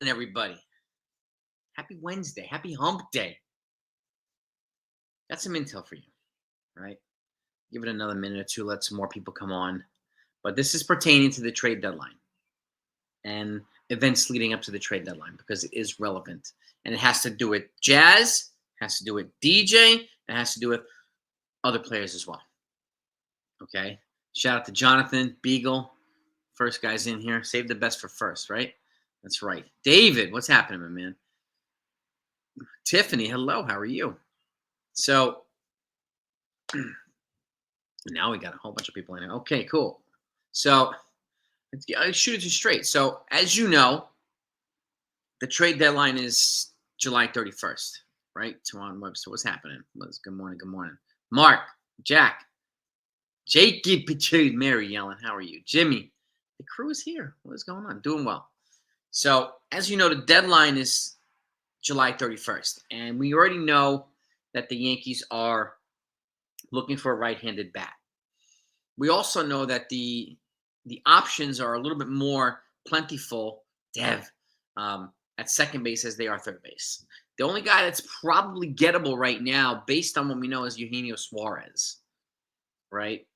Everybody. Happy Wednesday. Happy hump day. Got some intel for you, right? Give it another minute or two, let some more people come on. But this is pertaining to the trade deadline and events leading up to the trade deadline because it is relevant. And it has to do with Jazz, has to do with DJ, and has to do with other players as well. Okay? Shout out to Jonathan, Beagle. First guy's in here. Save the best for first, right? That's right. David, what's happening, my man? Tiffany, hello. How are you? So now we got a whole bunch of people in here. Okay, cool. So I'll shoot it to you straight. So as you know, the trade deadline is July 31st, right? Teron Webster, what's happening? Good morning, good morning. Mark, Jack, Jakey, Mary yelling, how are you? Jimmy, the crew is here. What is going on? Doing well. So as you know, the deadline is July 31st. And we already know that the Yankees are looking for a right-handed bat. We also know that the options are a little bit more plentiful, at second base as they are third base. The only guy that's probably gettable right now, based on what we know, is Eugenio Suarez, right?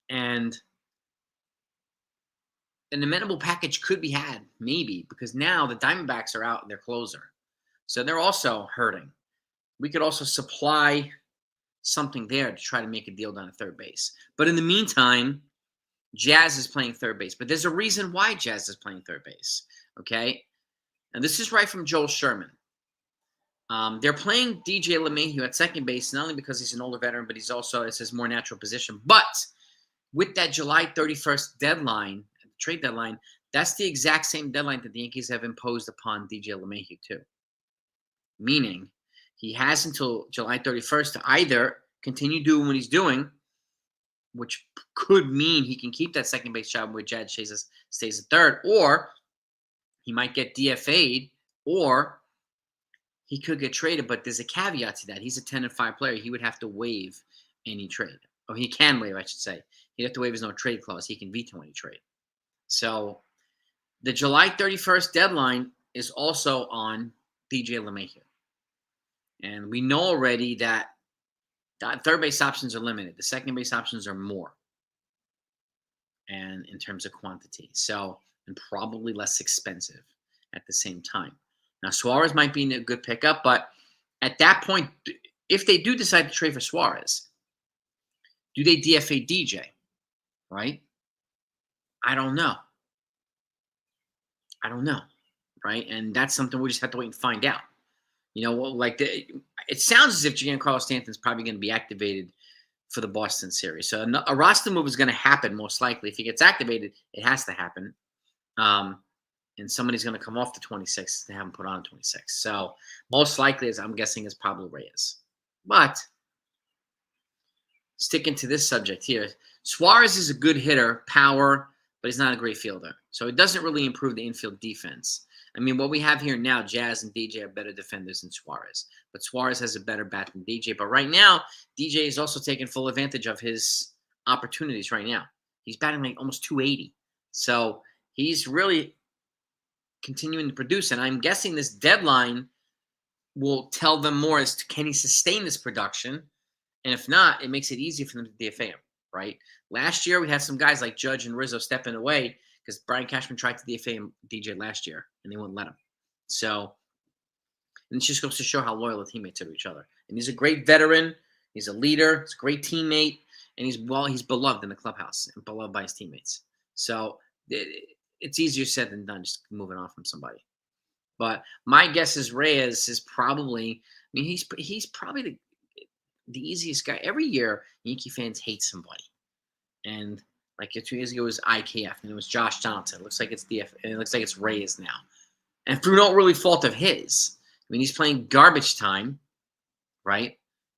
And an amenable package could be had, maybe, because now the Diamondbacks are out and their closer. So they're also hurting. We could also supply something there to try to make a deal down at third base. But in the meantime, Jazz is playing third base. But there's a reason why Jazz is playing third base, okay? And this is right from Joel Sherman. They're playing DJ LeMahieu at second base, not only because he's an older veteran, but he's also, it's his more natural position. But with that July 31st deadline, trade deadline, that's the exact same deadline that the Yankees have imposed upon DJ LeMahieu too. Meaning, he has until July 31st to either continue doing what he's doing, which could mean he can keep that second base job where Jazz stays at third, or he might get DFA'd, or he could get traded. But there's a caveat to that. He's a 10-5 player. He would have to waive any trade. Or he can waive, I should say. He'd have to waive his no trade clause. He can veto any trade. So the July 31st deadline is also on DJ LeMahieu. And we know already that third base options are limited. The second base options are more. And in terms of quantity. So, and probably less expensive at the same time. Now, Suarez might be a good pickup, but at that point, if they do decide to trade for Suarez, do they DFA DJ? Right? I don't know. Right? And that's something we just have to wait and find out. You know, like it sounds as if Giancarlo Stanton's probably going to be activated for the Boston series. So a roster move is going to happen most likely. If he gets activated, it has to happen. And somebody's going to come off the 26th to have him put on 26. So most likely, as I'm guessing, is Pablo Reyes. But sticking to this subject here, Suarez is a good hitter, power, but he's not a great fielder. So it doesn't really improve the infield defense. I mean, what we have here now, Jazz and DJ are better defenders than Suarez. But Suarez has a better bat than DJ. But right now, DJ is also taking full advantage of his opportunities right now. He's batting like almost 280. So he's really continuing to produce. And I'm guessing this deadline will tell them more as to can he sustain this production. And if not, it makes it easier for them to DFA him, right? Last year, we had some guys like Judge and Rizzo stepping away because Brian Cashman tried to DFA him, DJ last year, and they wouldn't let him. So, and it just goes to show how loyal the teammates are to each other. And he's a great veteran. He's a leader. He's a great teammate. And he's beloved in the clubhouse and beloved by his teammates. So it's easier said than done just moving on from somebody. But my guess is Reyes is probably, I mean, he's probably the easiest guy. Every year, Yankee fans hate somebody. And like 2 years ago, it was IKF, and it was Josh Johnson. It looks like it's DF, and it looks like it's Reyes now. And through no really fault of his. I mean, he's playing garbage time, right?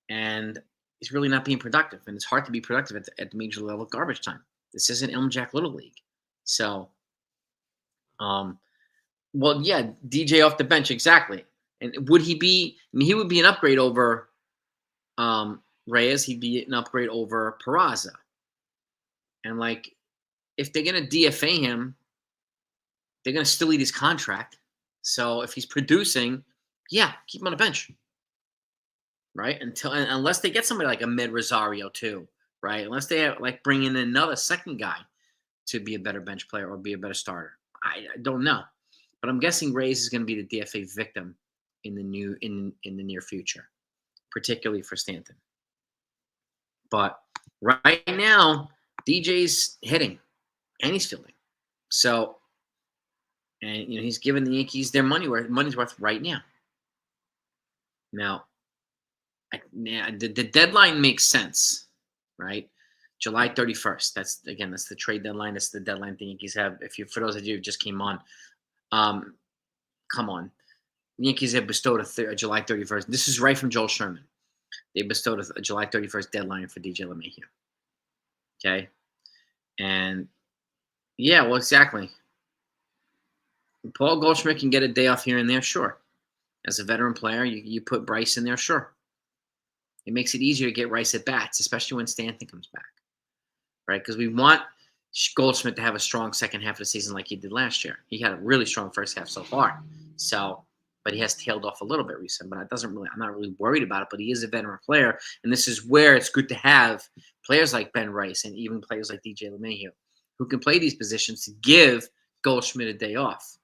And he's really not being productive. And it's hard to be productive at the major level garbage time. This isn't Elm Jack Little League. So, well, yeah, DJ off the bench, exactly. And would he be, I mean, he would be an upgrade over Reyes. He'd be an upgrade over Peraza. And, like, if they're going to DFA him, they're going to still eat his contract. So if he's producing, yeah, keep him on the bench, right? Unless they get somebody like a mid Rosario too, right? Unless they like bring in another second guy to be a better bench player or be a better starter. I don't know, but I'm guessing Reyes is going to be the DFA victim in the near future, particularly for Stanton. But right now, DJ's hitting and he's fielding. So, and he's giving the Yankees their money's worth right now. Now, the deadline makes sense, right? July 31st. That's the trade deadline. That's the deadline the Yankees have. For those of you who just came on, come on. The Yankees have bestowed a July 31st. This is right from Joel Sherman. They bestowed a July 31st deadline for DJ LeMahieu. Okay? And, yeah, well, exactly. Paul Goldschmidt can get a day off here and there, sure. As a veteran player, you put Bryce in there, sure. It makes it easier to get Rice at bats, especially when Stanton comes back, right? Because we want Goldschmidt to have a strong second half of the season like he did last year. He had a really strong first half so far. So, but he has tailed off a little bit recently. But I'm not really worried about it. But he is a veteran player, and this is where it's good to have players like Ben Rice and even players like DJ LeMahieu who can play these positions to give Goldschmidt a day off,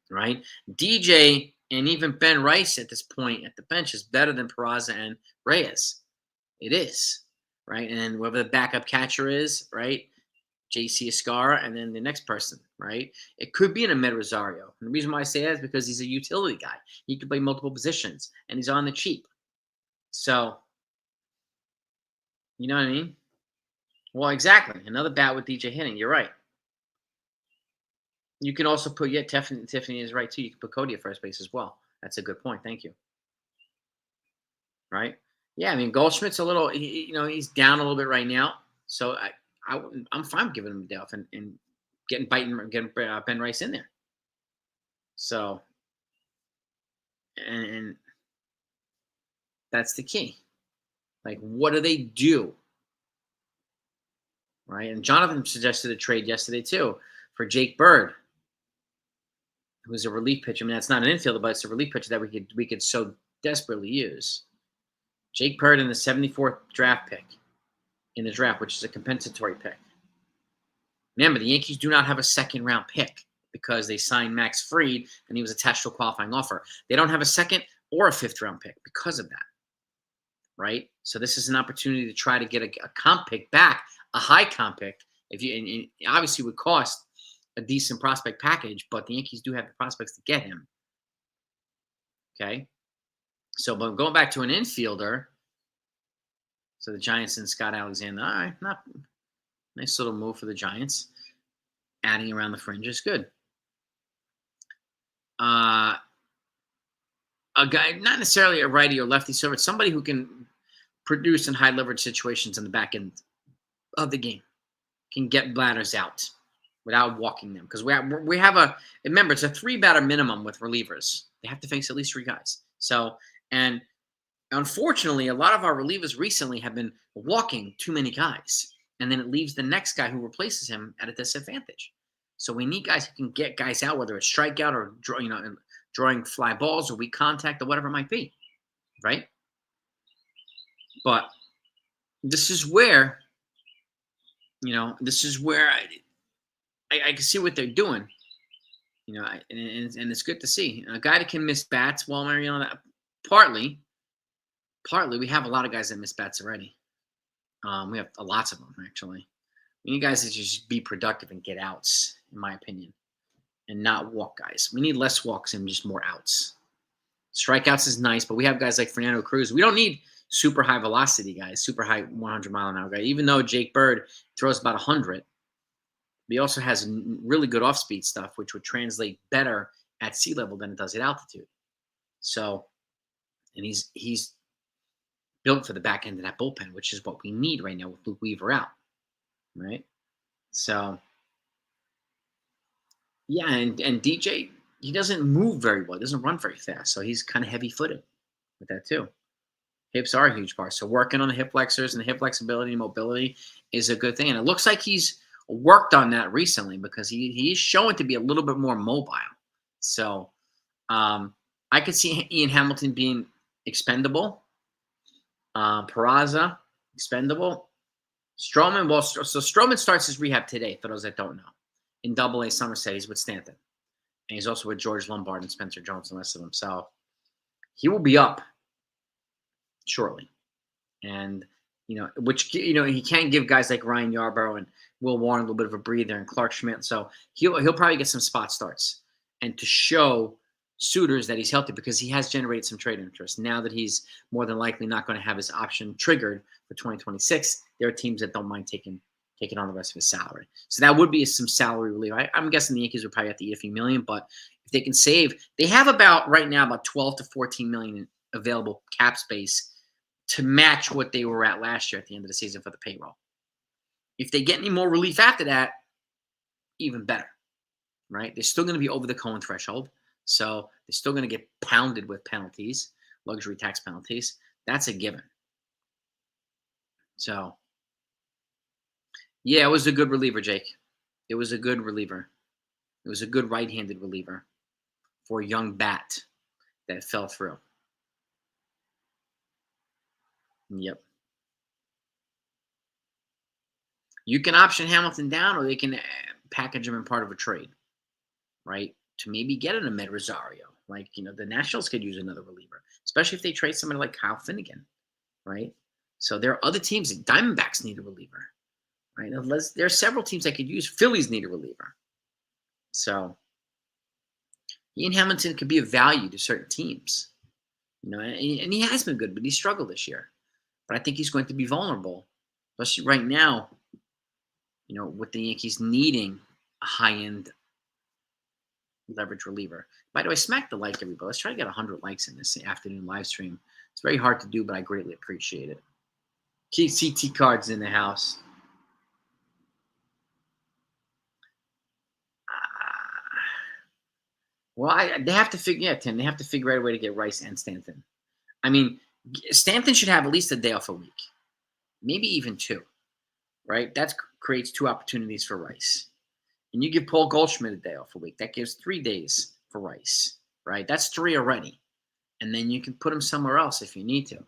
right? DJ and even Ben Rice at this point at the bench is better than Peraza and Reyes. It is, right? And whoever the backup catcher is, right? JC Escara, and then the next person, right? It could be an Ahmed Rosario. And the reason why I say that is because he's a utility guy. He can play multiple positions, and he's on the cheap. So, you know what I mean? Well, exactly. Another bat with DJ hitting. You're right. You can also put, Tiffany is right too. You can put Cody at first base as well. That's a good point. Thank you. Right? Yeah, I mean, Goldschmidt's a little, he's down a little bit right now. So I'm fine giving him a day off and getting Ben Rice in there. So, and that's the key. Like, what do they do? Right? And Jonathan suggested a trade yesterday too for Jake Bird, who's a relief pitcher. I mean, that's not an infielder, but it's a relief pitcher that we could so desperately use. Jake Bird in the 74th draft pick in the draft, which is a compensatory pick. Remember, the Yankees do not have a second-round pick because they signed Max Fried and he was attached to a qualifying offer. They don't have a second or a fifth-round pick because of that, right? So this is an opportunity to try to get a comp pick back, a high comp pick. And obviously would cost a decent prospect package, but the Yankees do have the prospects to get him. Okay? So, but going back to an infielder, so the Giants and Scott Alexander, all right, nice little move for the Giants. Adding around the fringes, good. A guy, not necessarily a righty or lefty, so it's somebody who can produce in high leverage situations in the back end of the game, can get bladders out without walking them. Because remember, it's a 3-batter minimum with relievers. They have to face at least 3 guys. So, and unfortunately, a lot of our relievers recently have been walking too many guys. And then it leaves the next guy who replaces him at a disadvantage. So we need guys who can get guys out, whether it's strikeout or drawing fly balls or weak contact or whatever it might be, right? But this is where, I can see what they're doing, and it's good to see a guy that can miss bats. Well, that partly we have a lot of guys that miss bats already. We have lots of them actually. We need guys that just be productive and get outs, in my opinion, and not walk guys. We need less walks and just more outs. Strikeouts is nice, but we have guys like Fernando Cruz. We don't need super high velocity guys, super high 100-mile-an-hour guy. Even though Jake Bird throws about 100, he also has really good off-speed stuff, which would translate better at sea level than it does at altitude. So, and he's built for the back end of that bullpen, which is what we need right now with Luke Weaver out, right? So, yeah, and DJ, he doesn't move very well. He doesn't run very fast, so he's kind of heavy-footed with that too. Hips are a huge part. So working on the hip flexors and the hip flexibility and mobility is a good thing. And it looks like he's worked on that recently because he's showing to be a little bit more mobile. So I could see Ian Hamilton being expendable. Peraza, expendable. Stroman, well, so Stroman starts his rehab today, for those that don't know. In Double-A Somerset, he's with Stanton. And he's also with George Lombard and Spencer Jones and the rest of them. So he will be up shortly. And, he can give guys like Ryan Yarbrough and Will Warren a little bit of a breather and Clark Schmidt. So he'll probably get some spot starts. And to show suitors that he's healthy, because he has generated some trade interest. Now that he's more than likely not going to have his option triggered for 2026, there are teams that don't mind taking on the rest of his salary. So that would be some salary relief. I'm guessing the Yankees would probably have to eat a few million, but if they can save, they have right now about 12 to 14 million in available cap space to match what they were at last year at the end of the season for the payroll. If they get any more relief after that, even better, right? They're still going to be over the Cohen threshold. So they're still going to get pounded with penalties, luxury tax penalties. That's a given. So, yeah, it was a good reliever, Jake. It was a good reliever. It was a good right-handed reliever for a young bat that fell through. Yep. You can option Hamilton down, or they can package him in part of a trade, right? To maybe get an Ahmed Rosario. Like, the Nationals could use another reliever, especially if they trade somebody like Kyle Finnegan, right? So there are other teams. Diamondbacks need a reliever, right? There are several teams that could use. Phillies need a reliever. So Ian Hamilton could be of value to certain teams, and he has been good, but he struggled this year. But I think he's going to be vulnerable, especially right now, with the Yankees needing a high-end leverage reliever. By the way, smack the like, everybody. Let's try to get 100 likes in this afternoon live stream. It's very hard to do, but I greatly appreciate it. Keep CT cards in the house. They have to figure, Tim. They have to figure out a way to get Rice and Stanton. I mean, Stanton should have at least a day off a week, maybe even 2, right? That creates 2 opportunities for Rice. And you give Paul Goldschmidt a day off a week. That gives 3 days for Rice, right? That's 3 already. And then you can put him somewhere else if you need to.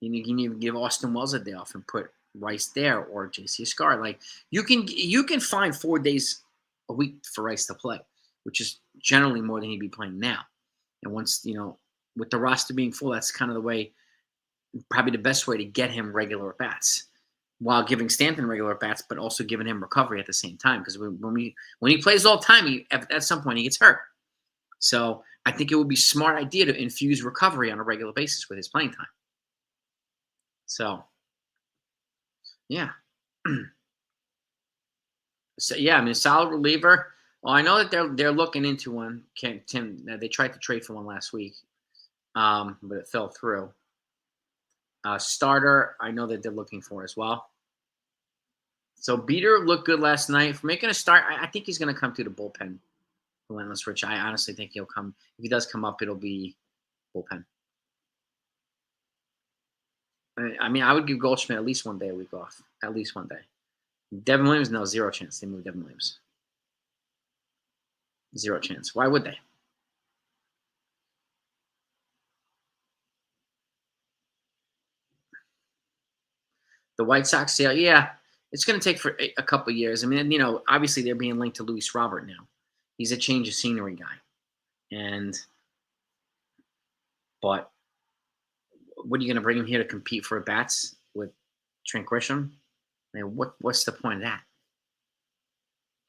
You can even give Austin Wells a day off and put Rice there, or JC Escar. Like, you can find 4 days a week for Rice to play, which is generally more than he'd be playing now. And once, with the roster being full, that's kind of the way, probably the best way to get him regular at-bats, while giving Stanton regular at-bats, but also giving him recovery at the same time. Because when he plays all the time, at some point he gets hurt. So I think it would be a smart idea to infuse recovery on a regular basis with his playing time. So, yeah. So, yeah, I mean, a solid reliever. Well, I know that they're looking into one. Tim, they tried to trade for one last week, but it fell through. Starter, I know that they're looking for as well. So Beater looked good last night. For making a start, I think he's going to come to the bullpen. Relentless Rich. I honestly think he'll come. If he does come up, it'll be bullpen. I mean, I would give Goldschmidt at least 1 day a week off. At least 1 day. Devin Williams, no, 0 chance. They move Devin Williams. 0 chance. Why would they? The White Sox sale, yeah, it's going to take for a couple of years. I mean, obviously they're being linked to Luis Robert now. He's a change of scenery guy. But what are you going to bring him here to compete for at-bats with Trent Grisham? I mean, what's the point of that?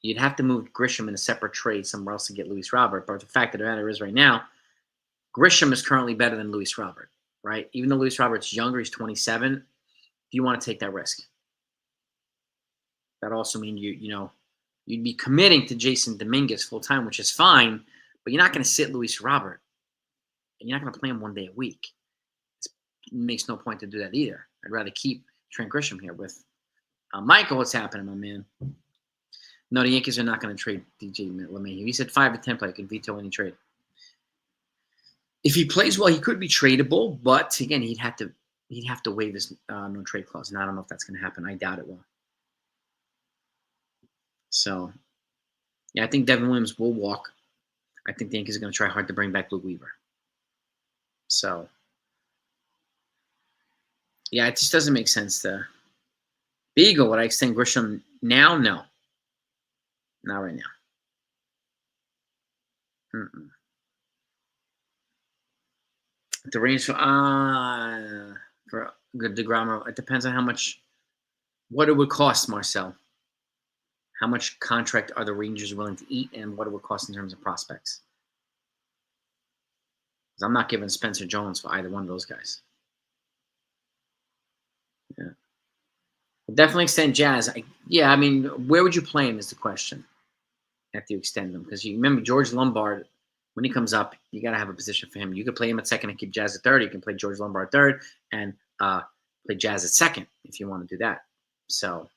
You'd have to move Grisham in a separate trade somewhere else to get Luis Robert. But the fact of the matter is right now, Grisham is currently better than Luis Robert, right? Even though Luis Robert's younger, he's 27. Do you want to take that risk? That also means you'd be committing to Jason Dominguez full-time, which is fine, but you're not going to sit Luis Robert. And you're not going to play him 1 day a week. It makes no point to do that either. I'd rather keep Trent Grisham here with Michael. What's happening, my man? No, the Yankees are not going to trade DJ LeMahieu. He said 5 to 10 play. Can veto any trade. If he plays well, he could be tradable, but again, he'd have to waive his no trade clause, and I don't know if that's going to happen. I doubt it will. So, yeah, I think Devin Williams will walk. I think the Yankees are going to try hard to bring back Luke Weaver. So, yeah, it just doesn't make sense to. Beagle, would I extend Grisham now? No. Not right now. Mm-mm. The range for good DeGrom, it depends on how much, what it would cost, Marcel. How much contract are the Rangers willing to eat, and what it would cost in terms of prospects? Because I'm not giving Spencer Jones for either one of those guys. Yeah, definitely extend Jazz. I mean, where would you play him is the question after you extend him, because you remember George Lombard. When he comes up, you got to have a position for him. You could play him at second and keep Jazz at third. You can play George Lombard at third and play Jazz at second if you want to do that. So,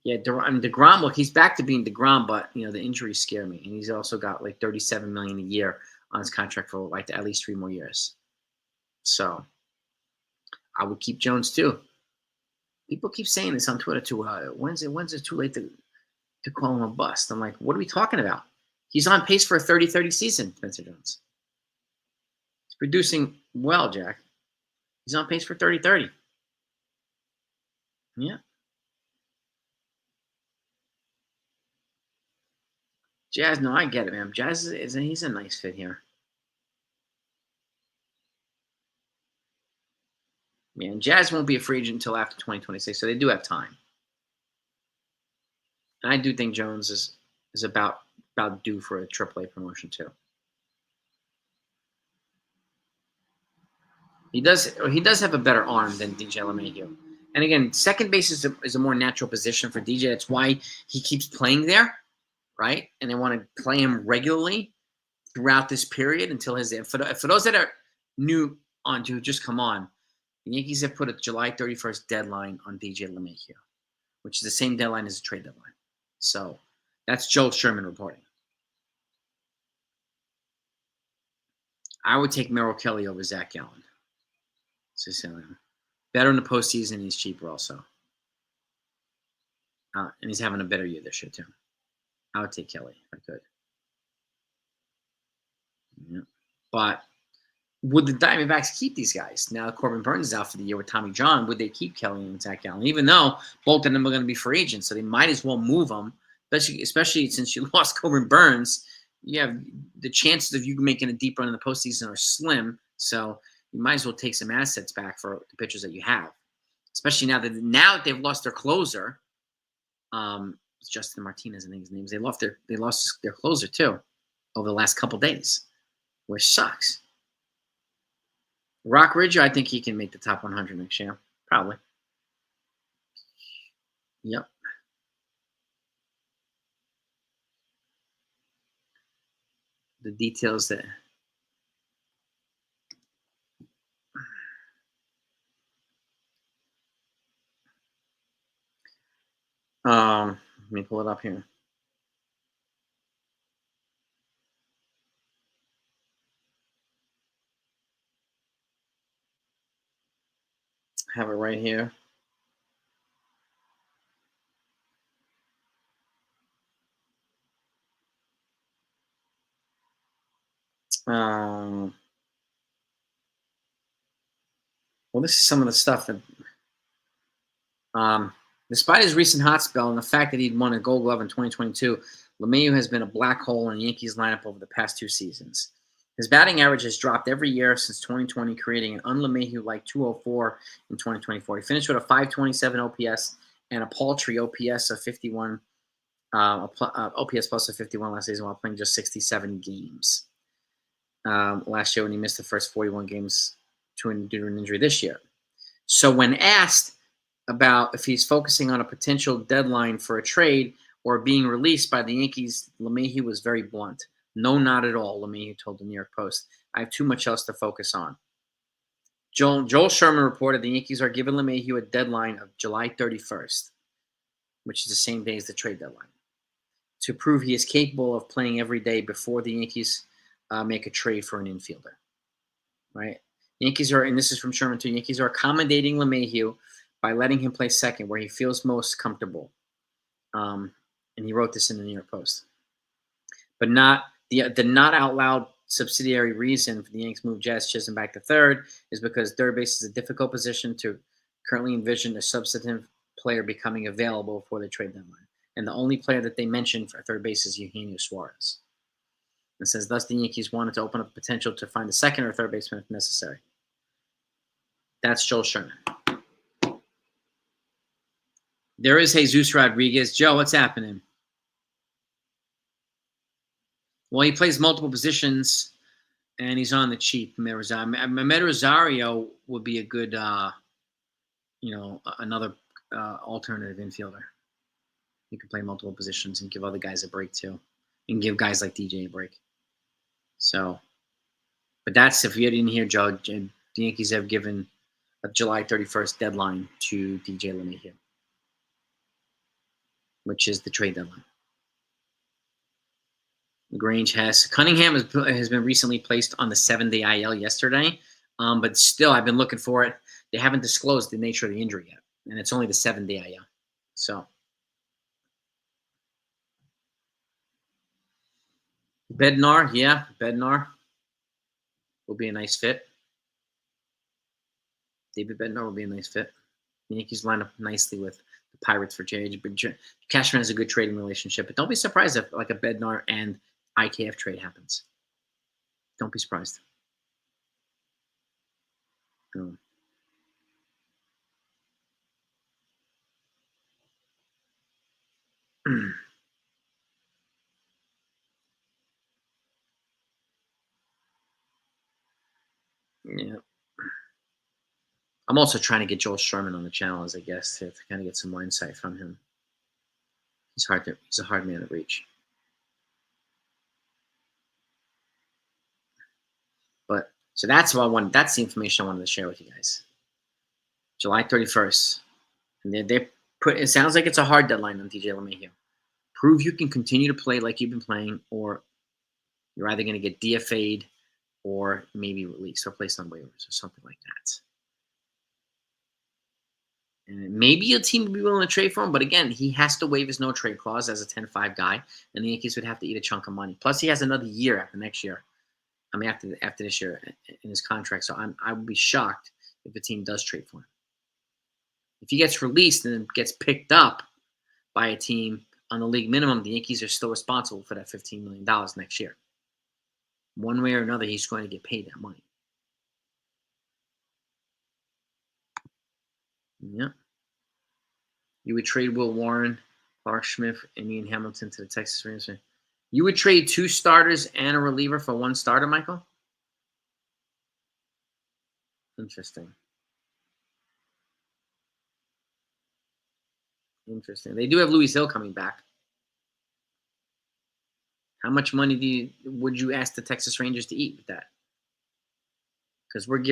yeah, DeGrom, look, he's back to being DeGrom, but, the injuries scare me. And he's also got like $37 million a year on his contract for like at least 3 more years. So, I would keep Jones too. People keep saying this on Twitter too. When's it too late to call him a bust? I'm like, what are we talking about? He's on pace for a 30-30 season, Spencer Jones. He's producing well, Jack. He's on pace for 30-30. Yeah. Jazz, no, I get it, man. Jazz he's a nice fit here. Man, Jazz won't be a free agent until after 2026, so they do have time. And I do think Jones is about due for a AAA promotion too. He does have a better arm than DJ LeMahieu. And again, second base is a more natural position for DJ. That's why he keeps playing there, right? And they want to play him regularly throughout this period until his. For those that are new on to just come on, the Yankees have put a July 31st deadline on DJ LeMahieu, which is the same deadline as the trade deadline. So that's Joel Sherman reporting. I would take Merrill Kelly over Zach Gallen. Better in the postseason. He's cheaper also. And he's having a better year this year too. I would take Kelly if I could. Yeah. But would the Diamondbacks keep these guys? Now that Corbin Burns is out for the year with Tommy John, would they keep Kelly and Zach Gallen? Even though both of them are going to be free agents, so they might as well move them, especially since you lost Corbin Burns. You have the chances of you making a deep run in the postseason are slim, so you might as well take some assets back for the pitchers that you have, especially now that they've lost their closer. It's Justin Martinez, I think his name is. They lost their closer too over the last couple days, which sucks. Rock Ridge, I think he can make the top 100 next year, probably. Yep. The details that. Let me pull it up here. I have it right here. Well, this is some of the stuff that. Despite his recent hot spell and the fact that he'd won a Gold Glove in 2022, LeMahieu has been a black hole in the Yankees lineup over the past 2 seasons. His batting average has dropped every year since 2020, creating an un-LeMahieu-like 204 in 2024. He finished with a 527 OPS and a paltry OPS of 51, OPS plus of 51 last season while playing just 67 games. Last year when he missed the first 41 games due to an injury this year. So when asked about if he's focusing on a potential deadline for a trade or being released by the Yankees, LeMahieu was very blunt. No, not at all, LeMahieu told the New York Post. I have too much else to focus on. Joel Sherman reported the Yankees are giving LeMahieu a deadline of July 31st, which is the same day as the trade deadline, to prove he is capable of playing every day before the Yankees make a trade for an infielder. Right? Yankees are, and this is from Sherman too, Yankees are accommodating LeMahieu by letting him play second where he feels most comfortable. And he wrote this in the New York Post. but not the not out loud subsidiary reason for the Yanks move Jazz Chisholm back to third is because third base is a difficult position to currently envision a substantive player becoming available before the trade deadline. And the only player that they mentioned for third base is Eugenio Suarez. It says, thus the Yankees wanted to open up the potential to find a second or third baseman if necessary. That's Joel Sherman. There is Jesus Rodriguez. Joe, what's happening? Well, he plays multiple positions, and he's on the cheap. Mehmet Rosario would be a good, another alternative infielder. He can play multiple positions and give other guys a break too, and give guys like DJ a break. So, but that's, if you didn't hear, Joe, the Yankees have given a July 31st deadline to DJ LeMahieu, which is the trade deadline. LaGrange Cunningham has been recently placed on the 7-day IL yesterday, but still, I've been looking for it. They haven't disclosed the nature of the injury yet, and it's only the 7-day IL. So, Bednar will be a nice fit. David Bednar will be a nice fit. The Yankees line up nicely with the Pirates for J.J. Cashman has a good trading relationship, but don't be surprised if like a Bednar and IKF trade happens. Don't be surprised. No. Yeah. I'm also trying to get Joel Sherman on the channel as a guest to kind of get some more insight from him. He's a hard man to reach. But so that's what I wanted. That's the information I wanted to share with you guys. July 31st. And they put, it sounds like it's a hard deadline on DJ LeMahieu. Prove you can continue to play like you've been playing, or you're either going to get DFA'd or maybe released or placed on waivers or something like that. And maybe a team would be willing to trade for him, but again, he has to waive his no-trade clause as a 10-5 guy, and the Yankees would have to eat a chunk of money. Plus, he has another year after next year. I mean, after this year in his contract. So I would be shocked if a team does trade for him. If he gets released and gets picked up by a team on the league minimum, the Yankees are still responsible for that $15 million next year. One way or another, he's going to get paid that money. Yeah. You would trade Will Warren, Clark Schmidt, and Ian Hamilton to the Texas Rangers. You would trade 2 starters and a reliever for 1 starter, Michael? Interesting. They do have Louis Hill coming back. How much money would you ask the Texas Rangers to eat with that? Because we would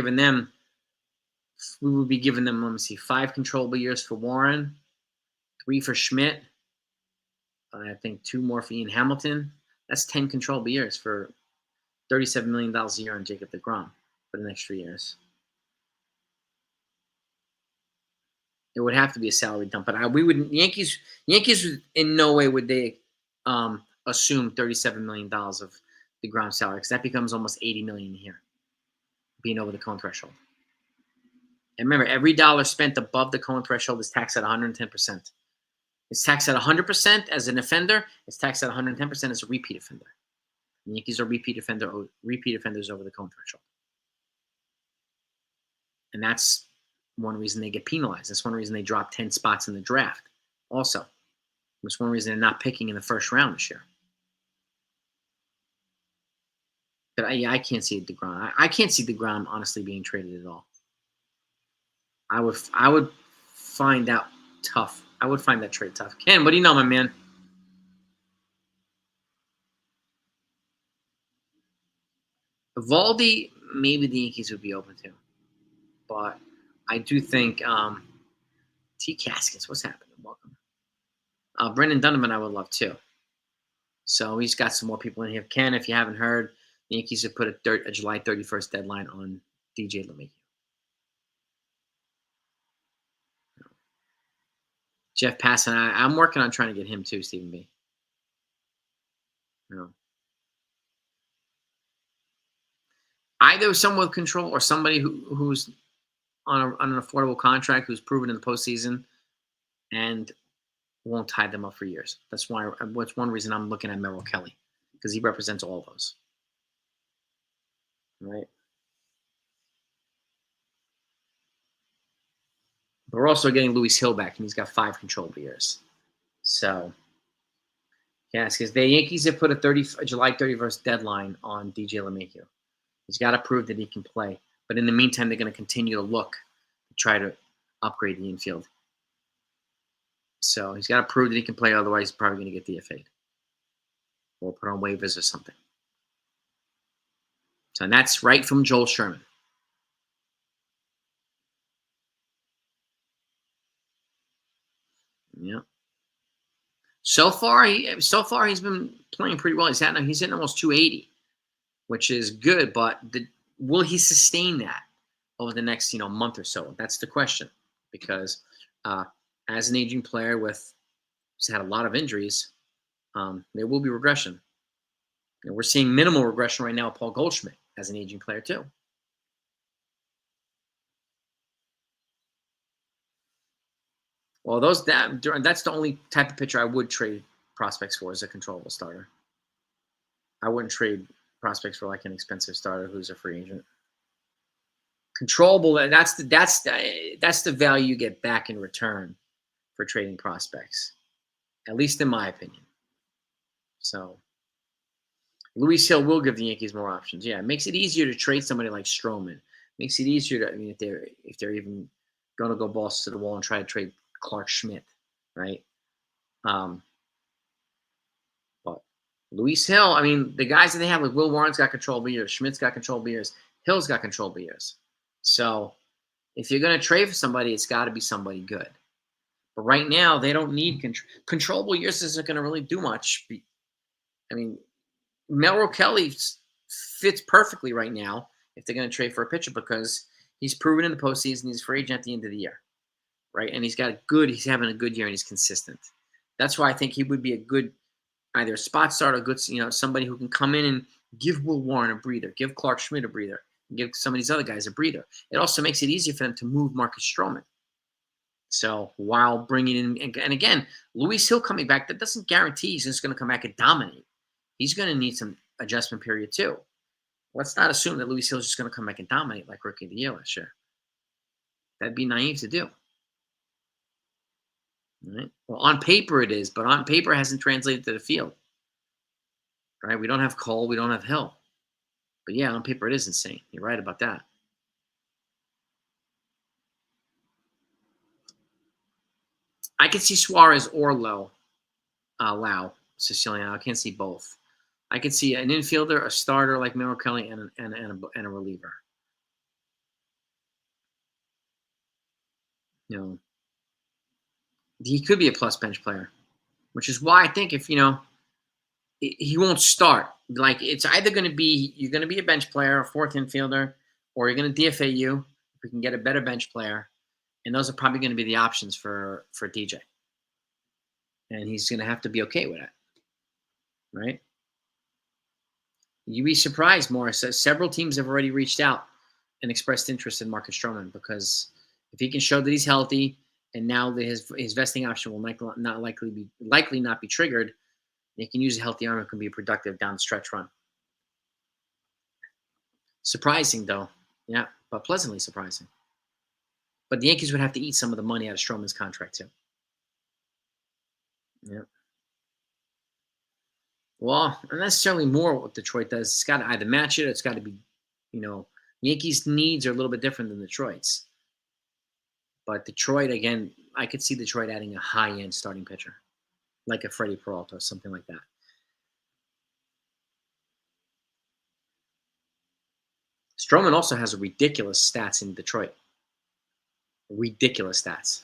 be giving them, let me see, 5 controllable years for Warren, 3 for Schmidt, I think 2 more for Ian Hamilton. That's 10 controllable years for $37 million a year on Jacob deGrom for the next 3 years. It would have to be a salary dump, but we wouldn't. Yankees in no way would they assume $37 million of deGrom salary, because that becomes almost $80 million a year, being over the cone threshold. And remember, every dollar spent above the cone threshold is taxed at 110%. It's taxed at 100% as an offender. It's taxed at 110% as a repeat offender. The Yankees are repeat offenders over the cone threshold. And that's one reason they get penalized. That's one reason they drop 10 spots in the draft. Also, that's one reason they're not picking in the first round this year. But I can't see deGrom. I can't see deGrom honestly being traded at all. I would find that tough. I would find that trade tough. Ken, what do you know, my man? Evaldi, maybe the Yankees would be open to. But I do think T. Caskets, what's happening? Welcome. Brendan Donovan, I would love too. So he's got some more people in here. Ken, if you haven't heard, the Yankees have put a July 31st deadline on DJ LeMahieu. Jeff Passan, I'm working on trying to get him too, Stephen B. No. either someone with control or somebody who's on an affordable contract who's proven in the postseason and won't tie them up for years. That's one reason I'm looking at Merrill Kelly, because he represents all those. Right. But we're also getting Luis Hill back, and he's got 5 controllable years. So, yes, because the Yankees have put a July 31st deadline on DJ LeMahieu. He's got to prove that he can play. But in the meantime, they're going to continue to look to try to upgrade the infield. So he's got to prove that he can play. Otherwise, he's probably going to get DFA'd or put on waivers or something. So, and that's right from Joel Sherman. Yeah. So far he's been playing pretty well. He's hitting almost 280, which is good. But will he sustain that over the next month or so? That's the question. Because as an aging player who's had a lot of injuries, there will be regression. We're seeing minimal regression right now with Paul Goldschmidt as an aging player too. Well, that's the only type of pitcher I would trade prospects for as a controllable starter. I wouldn't trade prospects for like an expensive starter who's a free agent. Controllable, that's the value you get back in return for trading prospects, at least in my opinion. So, Luis Hill will give the Yankees more options. Yeah, it makes it easier to trade somebody like Stroman. Makes it easier to, if they're even going to go balls to the wall and try to trade Clark Schmidt, right? But Luis Hill, the guys that they have, like Will Warren's got controllable years, Schmidt's got controllable years, Hill's got controllable years. So if you're going to trade for somebody, it's got to be somebody good. But right now, they don't need controllable years. Isn't going to really do much. Merrill Kelly fits perfectly right now if they're going to trade for a pitcher, because he's proven in the postseason he's a free agent at the end of the year, right? And he's having a good year and he's consistent. That's why I think he would be a good either a spot starter, good somebody who can come in and give Will Warren a breather, give Clark Schmidt a breather, give some of these other guys a breather. It also makes it easier for them to move Marcus Stroman. So while bringing in, and again, Luis Hill coming back, that doesn't guarantee he's just going to come back and dominate. He's going to need some adjustment period too. Let's not assume that Luis Hill is just going to come back and dominate like Rookie of the Year last year. That'd be naive to do. Right? Well, on paper it is, but on paper it hasn't translated to the field. Right? We don't have Cole, we don't have Hill. But yeah, on paper it is insane. You're right about that. I can see Suarez or Lau Siciliano. I can't see both. I could see an infielder, a starter like Merrill Kelly, and a reliever. He could be a plus bench player, which is why I think if he won't start. Like it's either going to be you're going to be a bench player, a fourth infielder, or you're going to DFA you if we can get a better bench player, and those are probably going to be the options for DJ. And he's going to have to be okay with it, right? You'd be surprised, Morris. Several teams have already reached out and expressed interest in Marcus Stroman, because if he can show that he's healthy and now that his vesting option will likely not be triggered, they can use a healthy arm and can be productive down the stretch run. Surprising, though. Yeah, but pleasantly surprising. But the Yankees would have to eat some of the money out of Stroman's contract, too. Yeah. Well, not necessarily more what Detroit does. It's got to either match it or it's got to be, Yankees' needs are a little bit different than Detroit's. But Detroit, again, I could see Detroit adding a high-end starting pitcher, like a Freddie Peralta or something like that. Stroman also has ridiculous stats in Detroit. Ridiculous stats.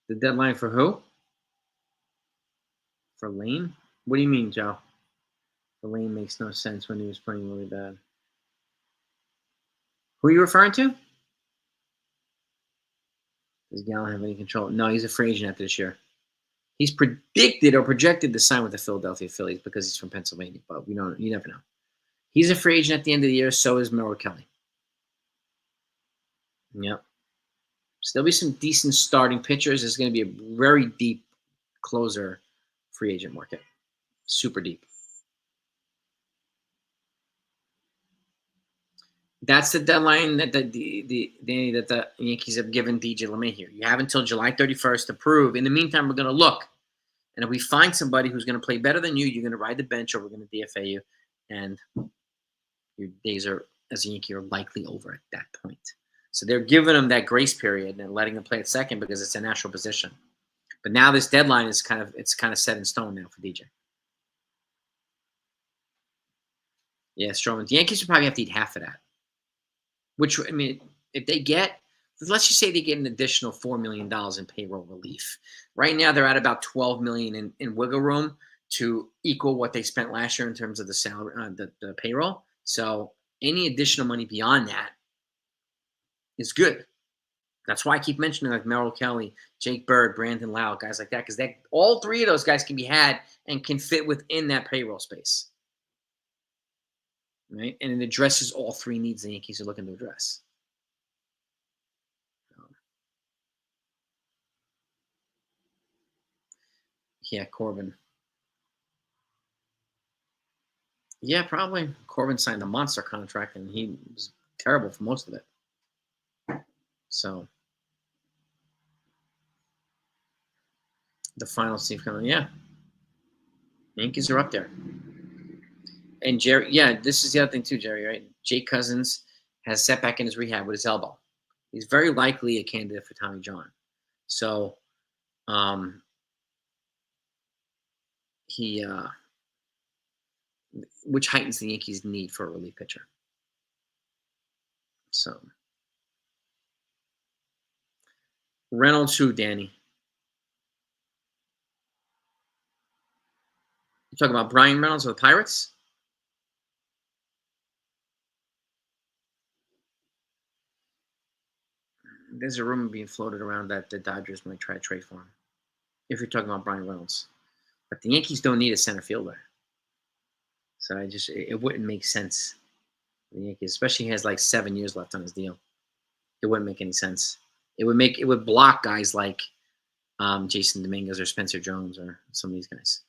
The deadline for who? For Lane? What do you mean, Joe? The Lane makes no sense when he was playing really bad. Who are you referring to? Does Gallen have any control? No, he's a free agent after this year. He's predicted or projected to sign with the Philadelphia Phillies because he's from Pennsylvania, but you never know. He's a free agent at the end of the year. So is Merrill Kelly. Yep. So there'll be some decent starting pitchers. There's going to be a very deep closer free agent market. Super deep. That's the deadline that the Yankees have given DJ LeMahieu. You have until July 31st to prove. In the meantime, we're going to look. And if we find somebody who's going to play better than you, you're going to ride the bench or we're going to DFA you. And your days as a Yankee are likely over at that point. So they're giving him that grace period and letting him play at second because it's a natural position. But now this deadline is kind of set in stone now for DJ. Yeah, Stroman. The Yankees would probably have to eat half of that. Which, I mean, if they get, let's just say they get an additional $4 million in payroll relief. Right now, they're at about $12 million in wiggle room to equal what they spent last year in terms of the salary, the payroll. So any additional money beyond that is good. That's why I keep mentioning like Merrill Kelly, Jake Bird, Brandon Lau, guys like that, because all three of those guys can be had and can fit within that payroll space. Right? And it addresses all three needs the Yankees are looking to address. Yeah, Corbin. Yeah, probably. Corbin signed a monster contract, and he was terrible for most of it. So, the final Steve Cohen, yeah. Yankees are up there. And Jerry, yeah, this is the other thing too, Jerry, right? Jake Cousins has setback in his rehab with his elbow. He's very likely a candidate for Tommy John. So, which heightens the Yankees' need for a relief pitcher. So, Reynolds who, Danny? You talking about Brian Reynolds of the Pirates? There's a rumor being floated around that the Dodgers might try to trade for him. If you're talking about Brian Reynolds. But the Yankees don't need a center fielder. So it wouldn't make sense. The Yankees, especially he has like 7 years left on his deal. It wouldn't make any sense. It would block guys like Jason Dominguez or Spencer Jones or some of these guys.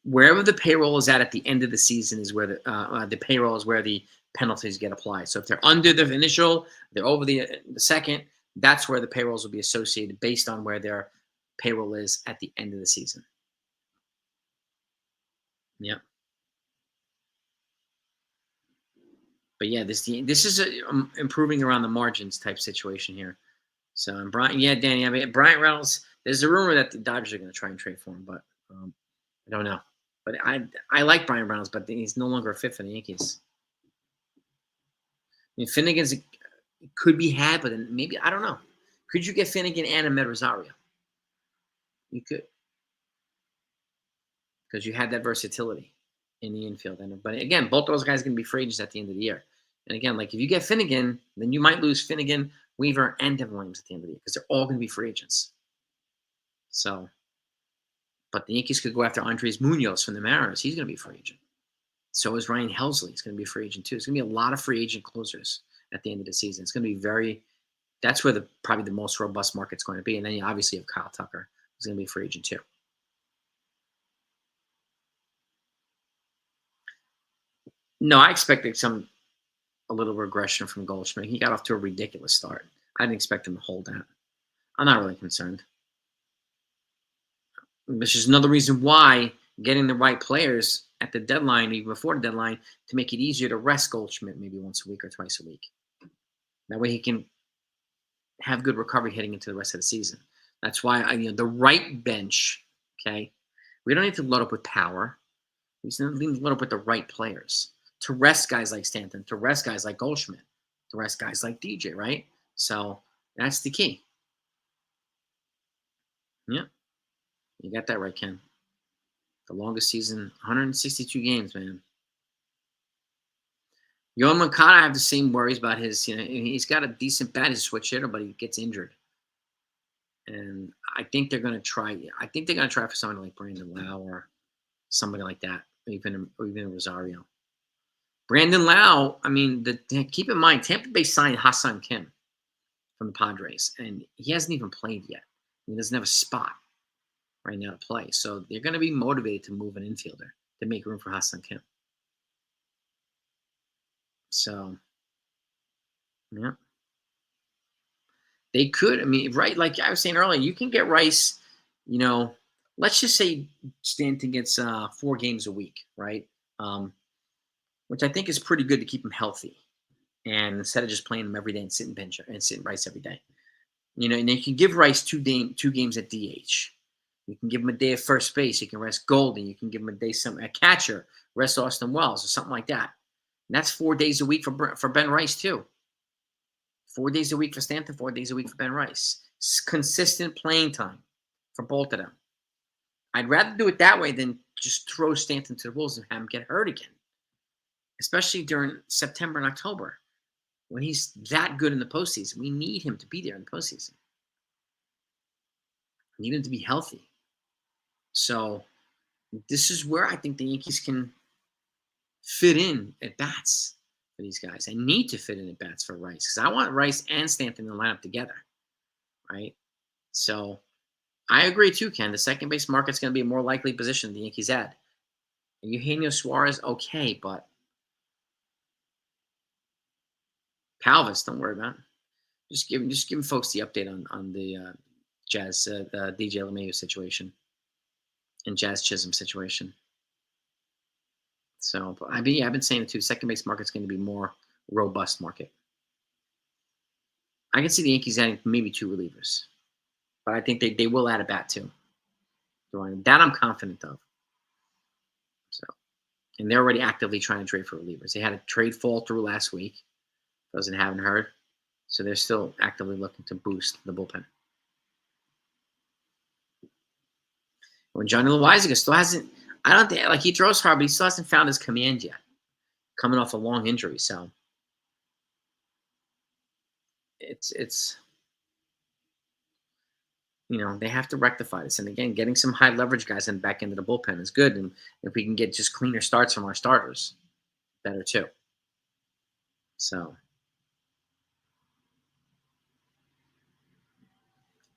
Wherever the payroll is at the end of the season is where the payroll is where the penalties get applied. So if they're under the initial, they're over the second, that's where the payrolls will be associated based on where their payroll is at the end of the season. Yeah. But yeah, this is a improving around the margins type situation here. So, and Brian, yeah, Danny, I mean, Brian Reynolds, there's a rumor that the Dodgers are going to try and trade for him, but I don't know. But I like Brian Reynolds, but he's no longer a fit for the Yankees. I mean, Finnegan's could be had, but then maybe, I don't know. Could you get Finnegan and Ahmed Rosario? You could. Because you had that versatility in the infield. But again, both those guys are going to be free agents at the end of the year. And again, like if you get Finnegan, then you might lose Finnegan, Weaver, and Devin Williams at the end of the year because they're all going to be free agents. So, but the Yankees could go after Andres Munoz from the Mariners. He's going to be a free agent. So is Ryan Helsley. He's going to be a free agent too. It's going to be a lot of free agent closers at the end of the season. It's going to be that's where probably the most robust market's going to be. And then you obviously have Kyle Tucker, who's going to be a free agent too. No, I expected a little regression from Goldschmidt. He got off to a ridiculous start. I didn't expect him to hold that. I'm not really concerned. This is another reason why getting the right players at the deadline, even before the deadline, to make it easier to rest Goldschmidt maybe once a week or twice a week. That way he can have good recovery heading into the rest of the season. That's why the right bench, okay? We don't need to load up with power. We just need to load up with the right players to rest guys like Stanton, to rest guys like Goldschmidt, to rest guys like DJ, right? So that's the key. Yeah. You got that right, Ken. The longest season, 162 games, man. Yohan Moncada, I have the same worries about his. He's got a decent bat, his switch hitter, but he gets injured. And I think they're going to try. I think they're going to try for somebody like Brandon Lau or somebody like that, or even Rosario. Brandon Lau. I mean, keep in mind, Tampa Bay signed Ha-Seong Kim from the Padres, and he hasn't even played yet. He doesn't have a spot right now to play, so they're going to be motivated to move an infielder to make room for Ha-Seong Kim. So, yeah. They could. I mean, right? Like I was saying earlier, you can get Rice. Let's just say Stanton gets 4 games a week, right? Which I think is pretty good to keep him healthy, and instead of just playing him every day and sitting bench and sitting Rice every day, and you can give Rice two games at DH. You can give him a day at first base. You can rest Golden. You can give him a day a catcher, rest Austin Wells or something like that. And that's 4 days a week for Ben Rice too. 4 days a week for Stanton, 4 days a week for Ben Rice. It's consistent playing time for both of them. I'd rather do it that way than just throw Stanton to the wolves and have him get hurt again, especially during September and October when he's that good in the postseason. We need him to be there in the postseason. We need him to be healthy. So this is where I think the Yankees can fit in at bats for these guys. I need to fit in at bats for Rice because I want Rice and Stanton to line up together, right? So I agree too, Ken. The second base market's going to be a more likely position the Yankees at. Eugenio Suarez, okay, but Palvis, don't worry about it. Just give folks the update on the Jazz, the DJ LeMahieu situation and Jazz Chisholm situation. So I've been saying it too. Second base market's going to be more robust market. I can see the Yankees adding maybe 2 relievers, but I think they will add a bat too. That I'm confident of. So, and they're already actively trying to trade for relievers. They had a trade fall through last week. Haven't heard. So they're still actively looking to boost the bullpen. When Johnny Loizaga still hasn't, I don't think, he throws hard, but he still hasn't found his command yet, coming off a long injury. So it's they have to rectify this. And again, getting some high leverage guys in the back end of the bullpen is good. And if we can get just cleaner starts from our starters, better too. So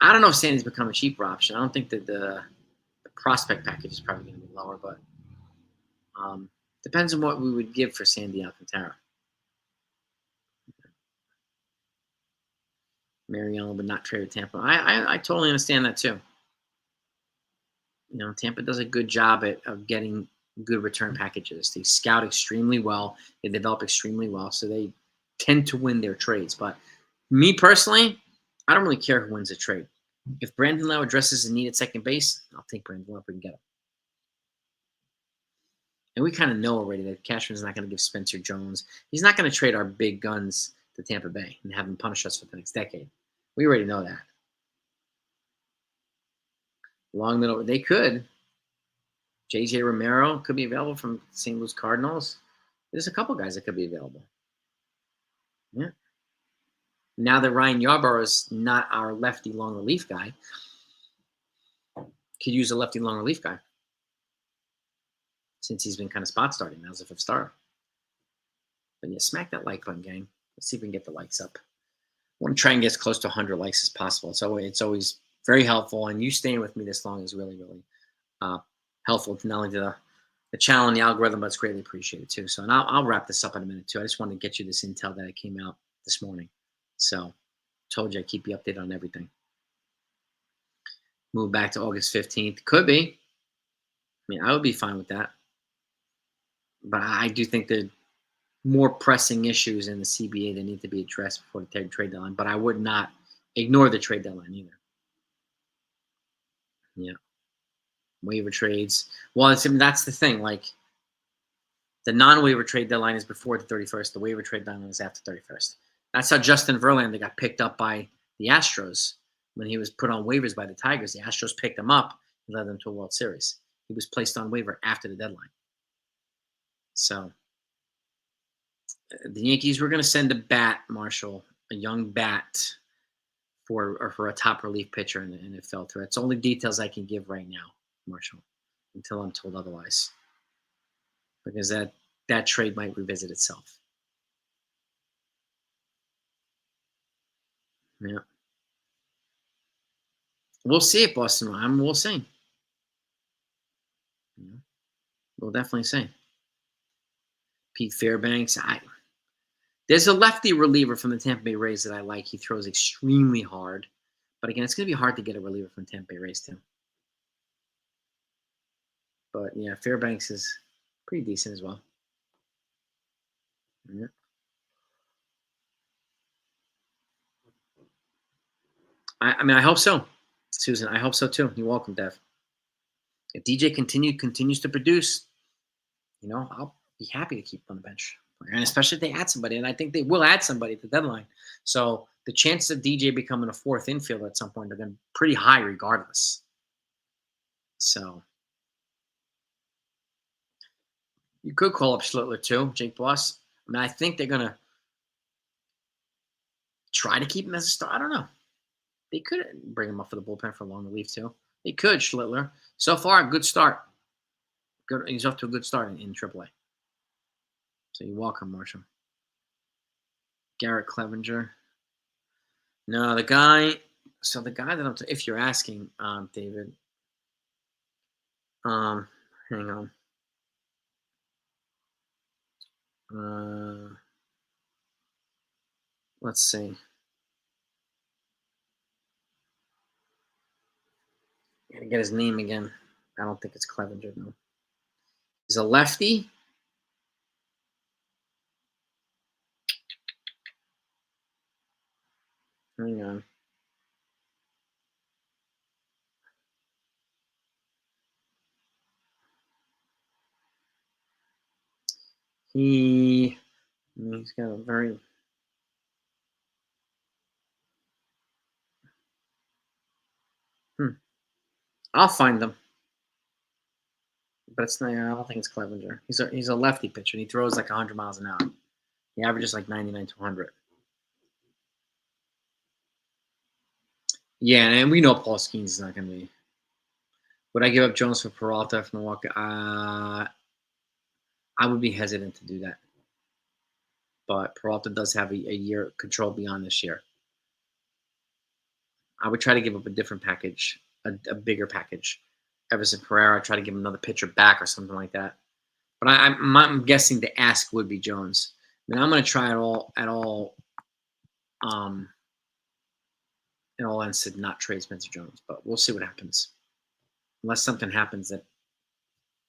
I don't know if Sandy's become a cheaper option. I don't think that the prospect package is probably going to be lower, but depends on what we would give for Sandy Alcantara. Mariano would not trade with Tampa. I totally understand that too. Tampa does a good job of getting good return packages. They scout extremely well. They develop extremely well, so they tend to win their trades. But me personally, I don't really care who wins a trade. If Brandon Lau addresses a need at second base, I'll take Brandon Lau if we can get him. And we kind of know already that Cashman's not going to give Spencer Jones. He's not going to trade our big guns to Tampa Bay and have them punish us for the next decade. We already know that. Long middle, they could. J.J. Romero could be available from St. Louis Cardinals. There's a couple guys that could be available. Yeah. Now that Ryan Yarbrough is not our lefty long relief guy, could use a lefty long relief guy since he's been kind of spot starting now as a 5th starter. But yeah, smack that like button, gang. Let's see if we can get the likes up. I want to try and get as close to 100 likes as possible. It's always very helpful, and you staying with me this long is really, really helpful to not only the channel and the algorithm, but it's greatly appreciated too. So, and I'll wrap this up in a minute too. I just wanted to get you this intel that came out this morning. So, told you I'd keep you updated on everything. Move back to August 15th. Could be. I mean, I would be fine with that. But I do think there are more pressing issues in the CBA that need to be addressed before the trade deadline. But I would not ignore the trade deadline either. Yeah. Waiver trades. Well, that's the thing. The non-waiver trade deadline is before the 31st. The waiver trade deadline is after 31st. That's how Justin Verlander got picked up by the Astros when he was put on waivers by the Tigers. The Astros picked him up and led them to a World Series. He was placed on waiver after the deadline. So The Yankees were going to send a bat, Marshall, a young bat for a top relief pitcher, and it fell through. That's the only details I can give right now, Marshall, until I'm told otherwise, because that trade might revisit itself. Yeah, we'll see it, Boston. We'll see. Yeah. We'll definitely see. Pete Fairbanks. There's a lefty reliever from the Tampa Bay Rays that I like. He throws extremely hard, but again, it's going to be hard to get a reliever from Tampa Bay Rays too. But yeah, Fairbanks is pretty decent as well. Yeah. I mean, I hope so, Susan. I hope so too. You're welcome, Dev. If DJ continues to produce, I'll be happy to keep on the bench, and especially if they add somebody, and I think they will add somebody at the deadline. So the chances of DJ becoming a fourth infielder at some point are going to be pretty high, regardless. So you could call up Schlittler too, Jake Boss. I mean, I think they're going to try to keep him as a star. I don't know. They could bring him up for the bullpen for a long relief too. They could, Schlittler. So far, a good start. Good. He's off to a good start in AAA. So you're welcome, Marshall. Garrett Clevenger. No, the guy. So the guy that if you're asking, David. Hang on. Let's see. Gotta get his name again. I don't think it's Clevenger, though. He's a lefty. Hang on. He's got a very. I'll find them. But it's not. I don't think it's Clevenger. He's a lefty pitcher. And he throws like 100 miles an hour. He averages like 99 to 100. Yeah, and we know Paul Skeens is not going to be. Would I give up Jones for Peralta from Milwaukee? I would be hesitant to do that. But Peralta does have a year control beyond this year. I would try to give up a different package, a bigger package. Everson Pereira, try to give him another pitcher back or something like that. But I'm guessing the ask would be Jones. I mean, I'm going to try at all ends to not trade Spencer Jones, but we'll see what happens. Unless something happens that,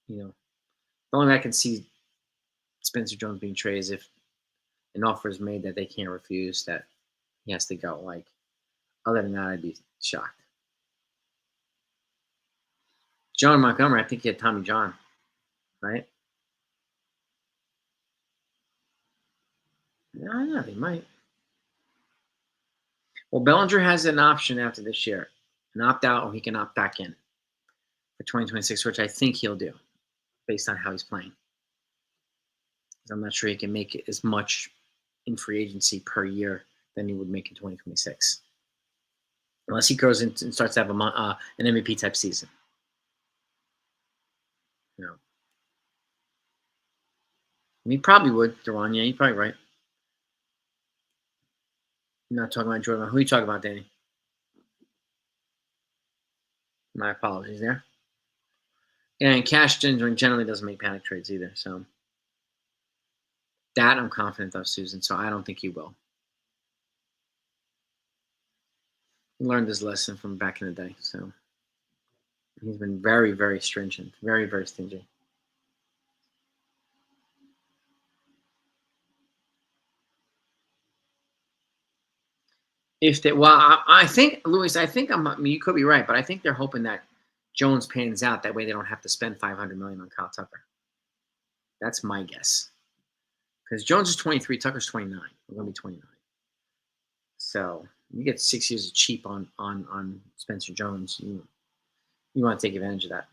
the only way I can see Spencer Jones being traded is if an offer is made that they can't refuse, that he has to go. Like, other than that, I'd be shocked. John Montgomery, I think he had Tommy John, right? Yeah, they might. Well, Bellinger has an option after this year, an opt out, or he can opt back in for 2026, which I think he'll do, based on how he's playing. I'm not sure he can make as much in free agency per year than he would make in 2026, unless he goes in and starts to have an MVP type season. He probably would, Duran. Yeah, you're probably right. You're not talking about Jordan. Who are you talking about, Danny? My apologies there. Yeah, and Cash generally doesn't make panic trades either. So that I'm confident of, Susan. So I don't think he will. He learned his lesson from back in the day. So he's been very, very stringent. Very, very stingy. I think, Louis, you could be right, but I think they're hoping that Jones pans out. That way they don't have to spend $500 million on Kyle Tucker. That's my guess. Because Jones is 23, Tucker's 29. We're going to be 29. So you get 6 years of cheap on Spencer Jones. You want to take advantage of that.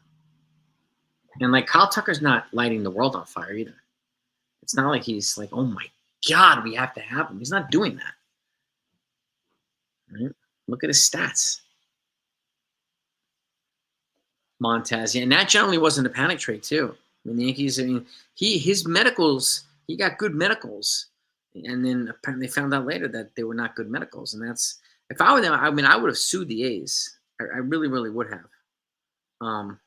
And like Kyle Tucker's not lighting the world on fire either. It's not like he's like, oh my God, we have to have him. He's not doing that. Right? Look at his stats. Montez, yeah, and that generally wasn't a panic trade too. I mean, the Yankees. I mean, his medicals. He got good medicals, and then apparently found out later that they were not good medicals. And that's if I were them, I mean, I would have sued the A's. I really, really would have. Um,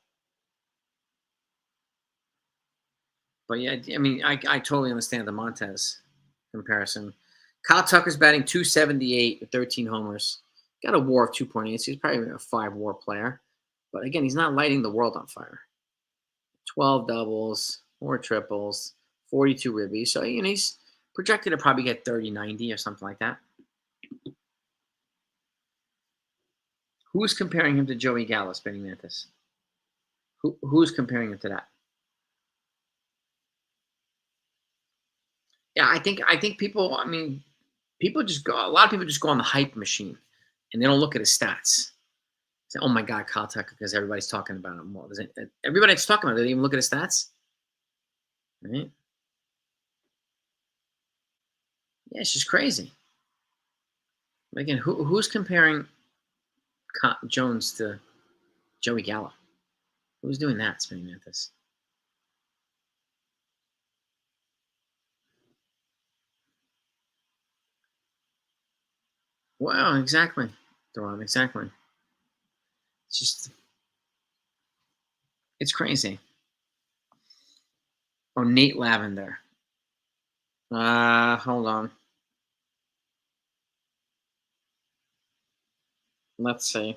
but yeah, I mean, I totally understand the Montez comparison. Kyle Tucker's batting 278 with 13 homers. Got a WAR of 2.8. So he's probably a 5 WAR player. But again, he's not lighting the world on fire. 12 doubles, 4 triples, 42 ribbies. So, he's projected to probably get 30, 90 or something like that. Who's comparing him to Joey Gallo, Spinning Mantis? Who's comparing him to that? Yeah, I think people, I mean, a lot of people just go on the hype machine and they don't look at his stats. Say, oh my God, Kyle Tucker, because everybody's talking about him more. Everybody that's talking about it, they even look at his stats. Right? Yeah, it's just crazy. But again, who's comparing Jones to Joey Gallo? Who's doing that, Spinning Mantis? Wow, exactly, Duran, exactly. It's just, it's crazy. Oh, Nate Lavender. Hold on. Let's see.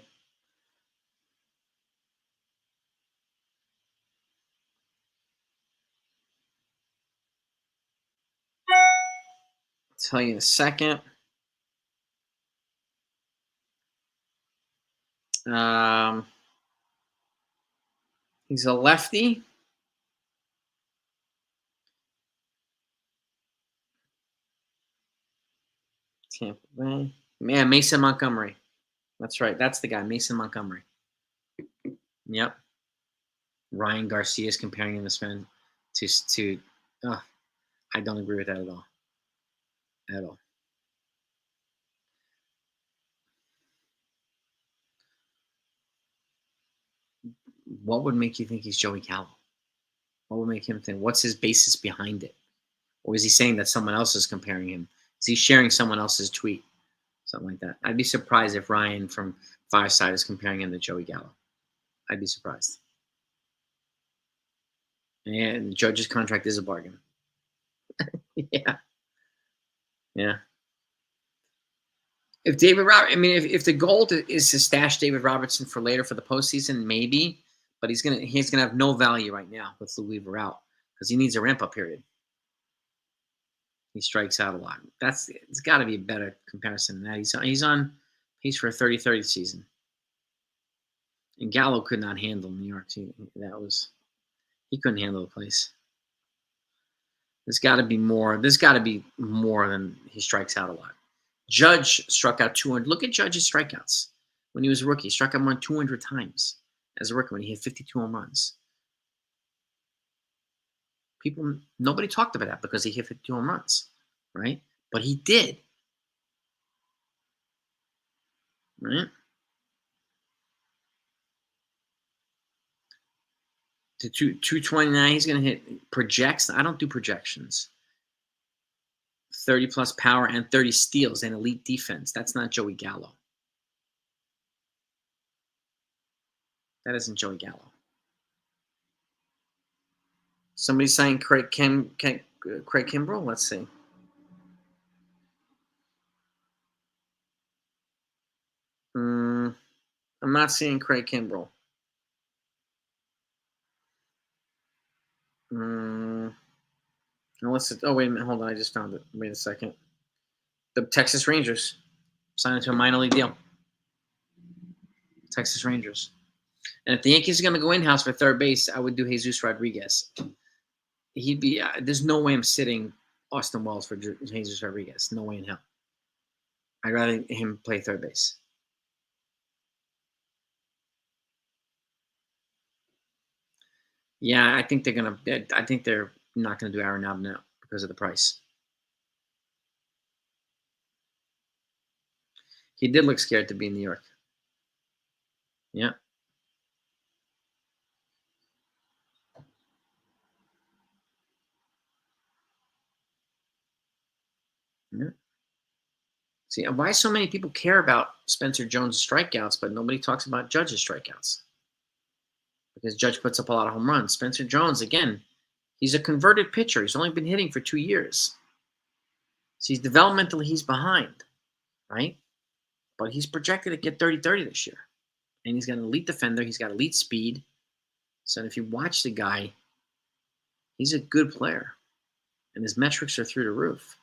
I'll tell you in a second. Um, he's a lefty. Tampa Bay. Man, Mason Montgomery. That's right. That's the guy, Mason Montgomery. Yep. Ryan Garcia is comparing him to spin to. Oh, I don't agree with that at all. At all. What would make you think he's Joey Gallo? What would make him think? What's his basis behind it? Or is he saying that someone else is comparing him? Is he sharing someone else's tweet? Something like that. I'd be surprised if Ryan from Fireside is comparing him to Joey Gallo. I'd be surprised. And the Judge's contract is a bargain. Yeah. Yeah. If David Robert, I mean, if the goal is to stash David Robertson for later for the postseason, maybe, but he's gonna have no value right now with Lou Weaver out because he needs a ramp up period. He strikes out a lot. It's got to be a better comparison than that. He's on pace for a 30-30 season, and Gallo could not handle New York. He couldn't handle the place. There's got to be more. There's got to be more than he strikes out a lot. Judge struck out 200. Look at Judge's strikeouts when he was a rookie. He struck out more than 200 times as a rookie when he hit 52 home runs. Nobody talked about that because he hit 52 home runs, right? But he did, right? To 229, he's going to hit projects. I don't do projections. 30 plus power and 30 steals and elite defense. That's not Joey Gallo. That isn't Joey Gallo. Somebody's saying Craig Kimbrell. Let's see. I'm not seeing Craig Kimbrell. Oh, wait a minute. Hold on. I just found it. Wait a second. The Texas Rangers signed him to a minor league deal. Texas Rangers. And if the Yankees are going to go in-house for third base, I would do Jesus Rodriguez. He'd be. There's no way I'm sitting Austin Wells for Jesus Rodriguez. No way in hell. I'd rather him play third base. Yeah, I think they're not gonna do Aaron now because of the price. He did look scared to be in New York. Yeah. Yeah. See, why so many people care about Spencer Jones' strikeouts, but nobody talks about Judge's strikeouts? Because Judge puts up a lot of home runs. Spencer Jones, again, he's a converted pitcher. He's only been hitting for 2 years. So he's developmentally, he's behind, right? But he's projected to get 30-30 this year. And he's got an elite defender. He's got elite speed. So if you watch the guy, he's a good player. And his metrics are through the roof.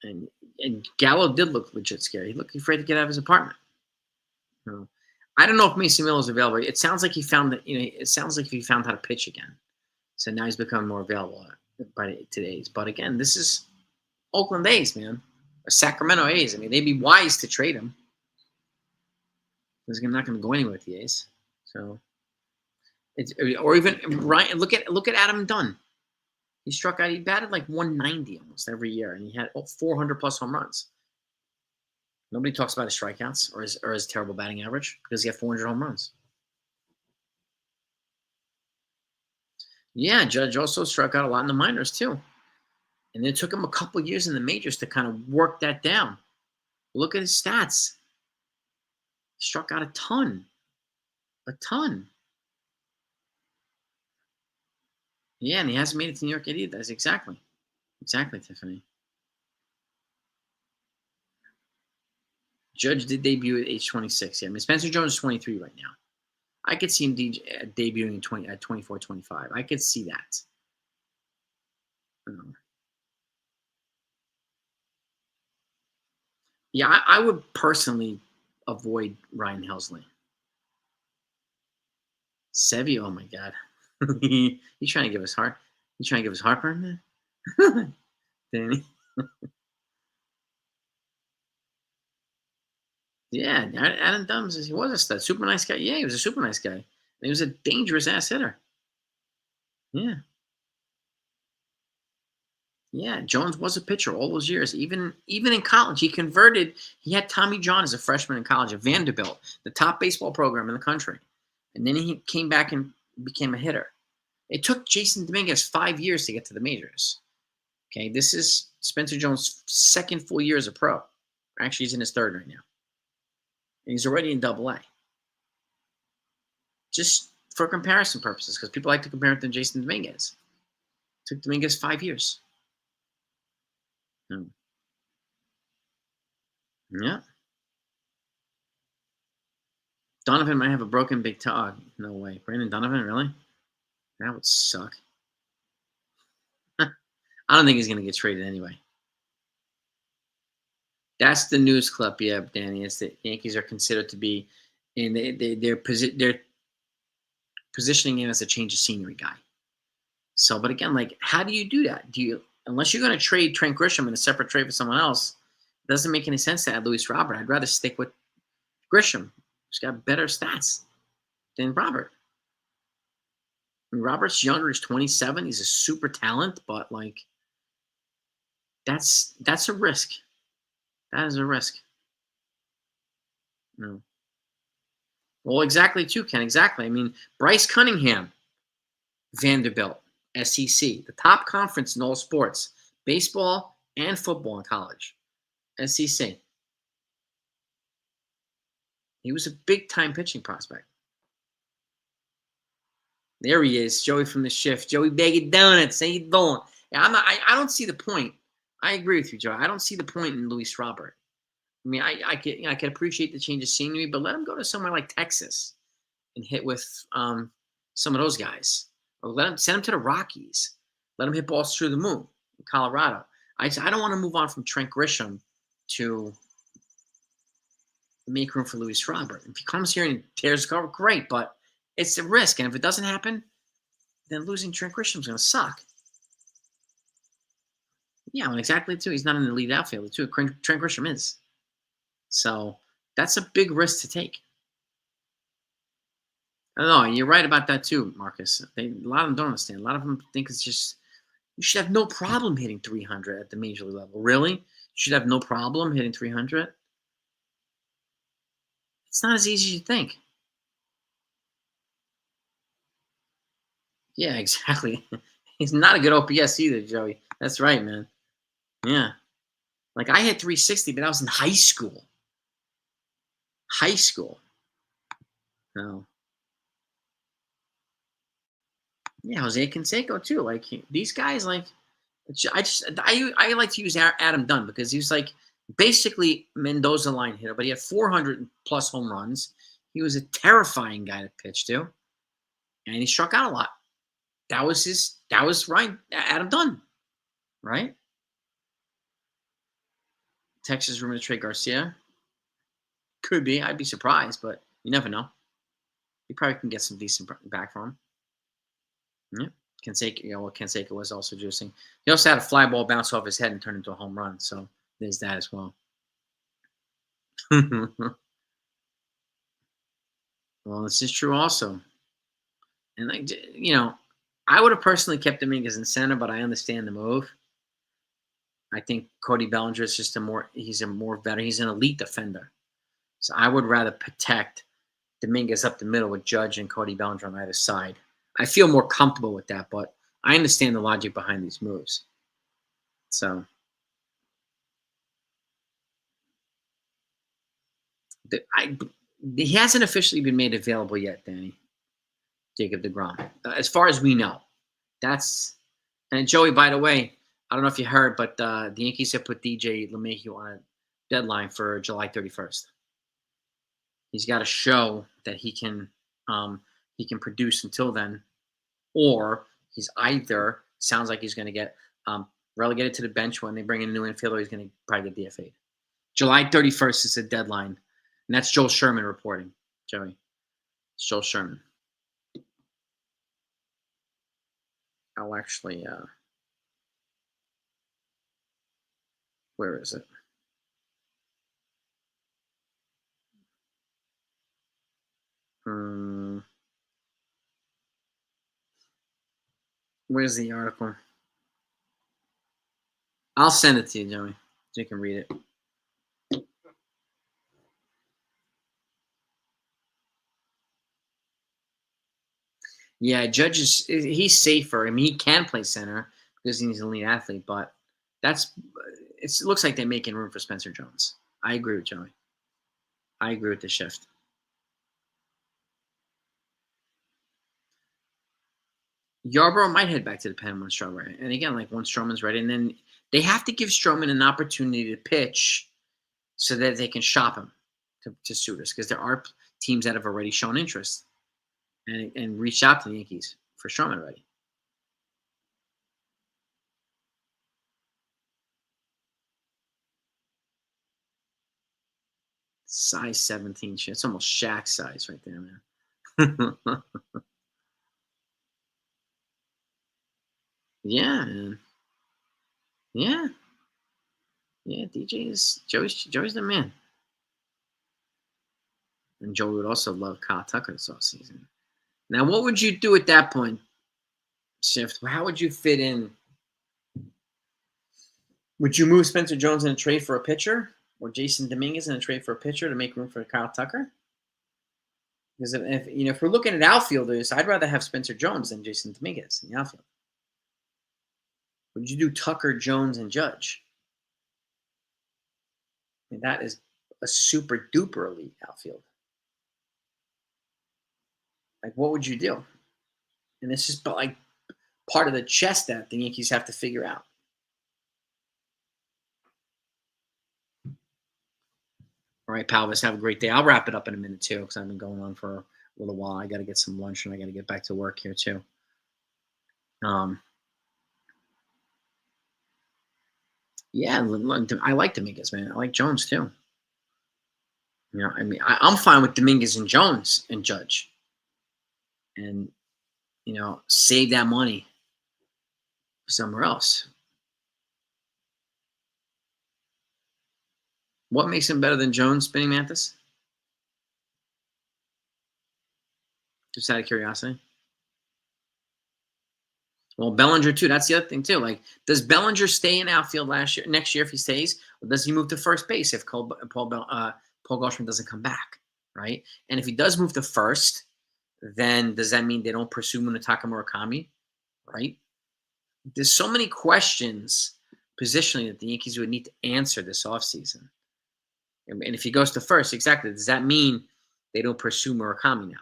And Gallo did look legit scary. He looked afraid to get out of his apartment. I don't know if Mason Miller is available. It sounds like he found that. It sounds like he found how to pitch again. So now he's becoming more available by today's. But again, this is Oakland A's, man, or Sacramento A's. I mean, they'd be wise to trade him. He's not going to go anywhere with the A's. So, or even Ryan. Look at Adam Dunn. He struck out. He batted like 190 almost every year, and he had 400 plus home runs. Nobody talks about his strikeouts or his terrible batting average because he had 400 home runs. Yeah, Judge also struck out a lot in the minors too. And it took him a couple years in the majors to kind of work that down. Look at his stats. He struck out a ton. A ton. Yeah, and he hasn't made it to New York yet either. That's exactly, Tiffany. Judge did debut at age 26. Yeah, I mean, Spencer Jones is 23 right now. I could see him debuting at 24, 25. I could see that. Yeah, I would personally avoid Ryan Helsley. Sevy, oh my God. He's trying to give us heart. He's trying to give us heartburn, man. Danny. Yeah, Adam Dunn says he was a stud. Super nice guy. Yeah, he was a super nice guy. And he was a dangerous ass hitter. Yeah. Yeah, Jones was a pitcher all those years. Even in college, he converted. He had Tommy John as a freshman in college at Vanderbilt, the top baseball program in the country. And then he came back and became a hitter. It took Jason Dominguez 5 years to get to the majors. Okay, this is Spencer Jones' second full year as a pro. Actually, he's in his third right now. And he's already in Double-A. Just for comparison purposes, because people like to compare it to Jason Dominguez. It took Dominguez 5 years. Yeah. Donovan might have a broken big toe. No way. Brandon Donovan, really? That would suck. I don't think he's going to get traded anyway. That's the news clip, yeah, Danny. It's the Yankees are considered to be, and they're positioning him as a change of scenery guy. So, but again, like, how do you do that? Unless you're going to trade Trent Grisham in a separate trade for someone else, it doesn't make any sense to add Luis Robert. I'd rather stick with Grisham. He's got better stats than Robert. I mean, Robert's younger. He's 27. He's a super talent, but like, that's a risk. That is a risk. No. Well, exactly, too, Ken. Exactly. I mean, Bryce Cunningham, Vanderbilt, SEC, the top conference in all sports, baseball and football in college, SEC. He was a big-time pitching prospect. There he is, Joey from the shift. Joey Baggy Donuts. How you doing? Yeah, I don't see the point. I agree with you, Joe. I don't see the point in Luis Robert. I mean, I could appreciate the change of scenery, but let him go to somewhere like Texas and hit with some of those guys, or send him to the Rockies. Let him hit balls through the moon in Colorado. I don't want to move on from Trent Grisham to make room for Luis Robert. If he comes here and tears the cover, great, but it's a risk, and if it doesn't happen, then losing Trent Grisham is going to suck. Yeah, well, exactly, too. He's not an elite outfielder, too. Trent Grisham is. So that's a big risk to take. I don't know. You're right about that, too, Marcus. A lot of them don't understand. A lot of them think it's just, you should have no problem hitting 300 at the major league level. Really? You should have no problem hitting 300. It's not as easy as you think. Yeah, exactly. He's not a good OPS either, Joey. That's right, man. Yeah. Like I hit 360, but I was in high school. High school. No. Yeah, Jose Canseco too. Like these guys, like I like to use Adam Dunn because he was like basically Mendoza line hitter, but he had 400 plus home runs. He was a terrifying guy to pitch to, and he struck out a lot. That was his. That was right, Adam Dunn, right? Texas rumored to trade Garcia. Could be. I'd be surprised, but you never know. You probably can get some decent back from him. Yeah. Canseco, Canseco was also juicing. He also had a fly ball bounce off his head and turn into a home run. So there's that as well. Well, this is true also. And I would have personally kept Dominguez in center, but I understand the move. I think Cody Bellinger is just he's a more better, he's an elite defender. So I would rather protect Dominguez up the middle with Judge and Cody Bellinger on either side. I feel more comfortable with that, but I understand the logic behind these moves. So he hasn't officially been made available yet, Danny. Jacob deGrom, as far as we know. And Joey, by the way, I don't know if you heard, but the Yankees have put DJ LeMahieu on a deadline for July 31st. He's got to show that he can produce until then, or he's either sounds like he's going to get relegated to the bench when they bring in a new infielder. He's going to probably get DFA'd. July 31st is the deadline, and that's Joel Sherman reporting. Joey, it's Joel Sherman. I'll actually. Where is it? Where's the article? I'll send it to you, Joey, so you can read it. Yeah, Judge he's safer. I mean, he can play center because he's an elite athlete, but it looks like they're making room for Spencer Jones. I agree with Joey. I agree with the shift. Yarbrough might head back to the pen when Stroman. And again, like once Stroman's ready, and then they have to give Stroman an opportunity to pitch so that they can shop him to suitors because there are teams that have already shown interest and reached out to the Yankees for Stroman already. Size 17. It's almost Shaq size right there, man. Yeah, man. Yeah. Yeah, Joey's the man. And Joey would also love Kyle Tucker this offseason. Now, what would you do at that point, Shift? How would you fit in? Would you move Spencer Jones in a trade for a pitcher? Or Jason Dominguez in a trade for a pitcher to make room for Kyle Tucker? Because if we're looking at outfielders, I'd rather have Spencer Jones than Jason Dominguez in the outfield. Would you do Tucker, Jones, and Judge? I mean, that is a super duper elite outfield. Like, what would you do? And it's just like part of the chess that the Yankees have to figure out. All right, Palvis, have a great day. I'll wrap it up in a minute, too, because I've been going on for a little while. I got to get some lunch, and I got to get back to work here, too. Yeah, I like Dominguez, man. I like Jones, too. I mean, I'm fine with Dominguez and Jones and Judge. And, save that money somewhere else. What makes him better than Jones, Spinning Mantis? Just out of curiosity. Well, Bellinger too. That's the other thing too. Like, does Bellinger stay in outfield next year if he stays, or does he move to first base if Paul Goldschmidt doesn't come back, right? And if he does move to first, then does that mean they don't pursue Munetaka Murakami, right? There's so many questions positionally that the Yankees would need to answer this offseason. And if he goes to first, exactly, does that mean they don't pursue Murakami now?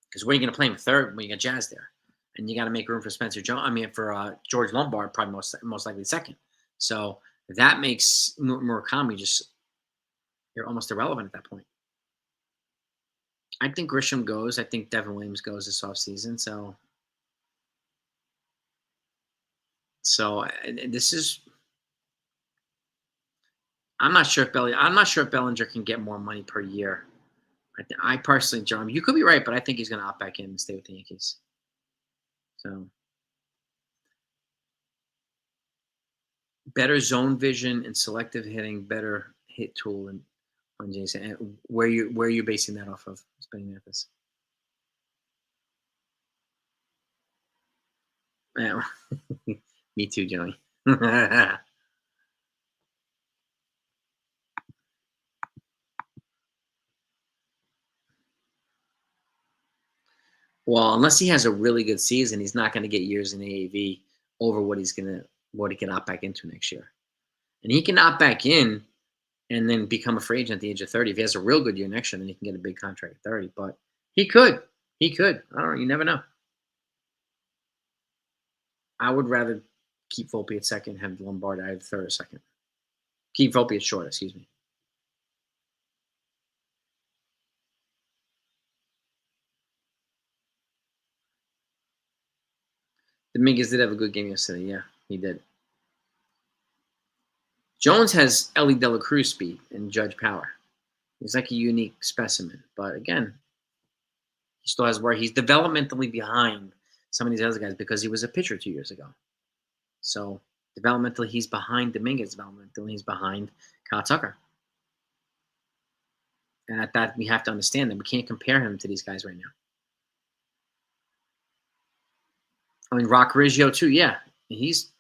Because where are you going to play him third when you got Jazz there? And you got to make room for Spencer Jones. I mean, for George Lombard, probably most likely second. So that makes Murakami just, you're almost irrelevant at that point. I think Grisham goes. I think Devin Williams goes this offseason. So this is. I'm not sure if Bellinger can get more money per year. I personally, John, you could be right, but I think he's going to opt back in and stay with the Yankees. So better zone vision and selective hitting, better hit tool, and on Jason. And where are you basing that off of? Spending Mathis. Yeah. Me too, Joey. Well, unless he has a really good season, he's not going to get years in AAV over what he can opt back into next year. And he can opt back in and then become a free agent at the age of 30. If he has a real good year next year, then he can get a big contract at 30. But he could. I don't know. You never know. I would rather keep Volpe at second, have Lombard at third or second. Keep Volpe at short, excuse me. Dominguez did have a good game yesterday. Yeah, he did. Jones has Ellie De La Cruz speed and Judge power. He's like a unique specimen. But again, he still has where he's developmentally behind some of these other guys because he was a pitcher 2 years ago. So developmentally, he's behind Dominguez. Developmentally, he's behind Kyle Tucker. And at that, we have to understand that we can't compare him to these guys right now. I mean, Rock Riggio too. Yeah, he's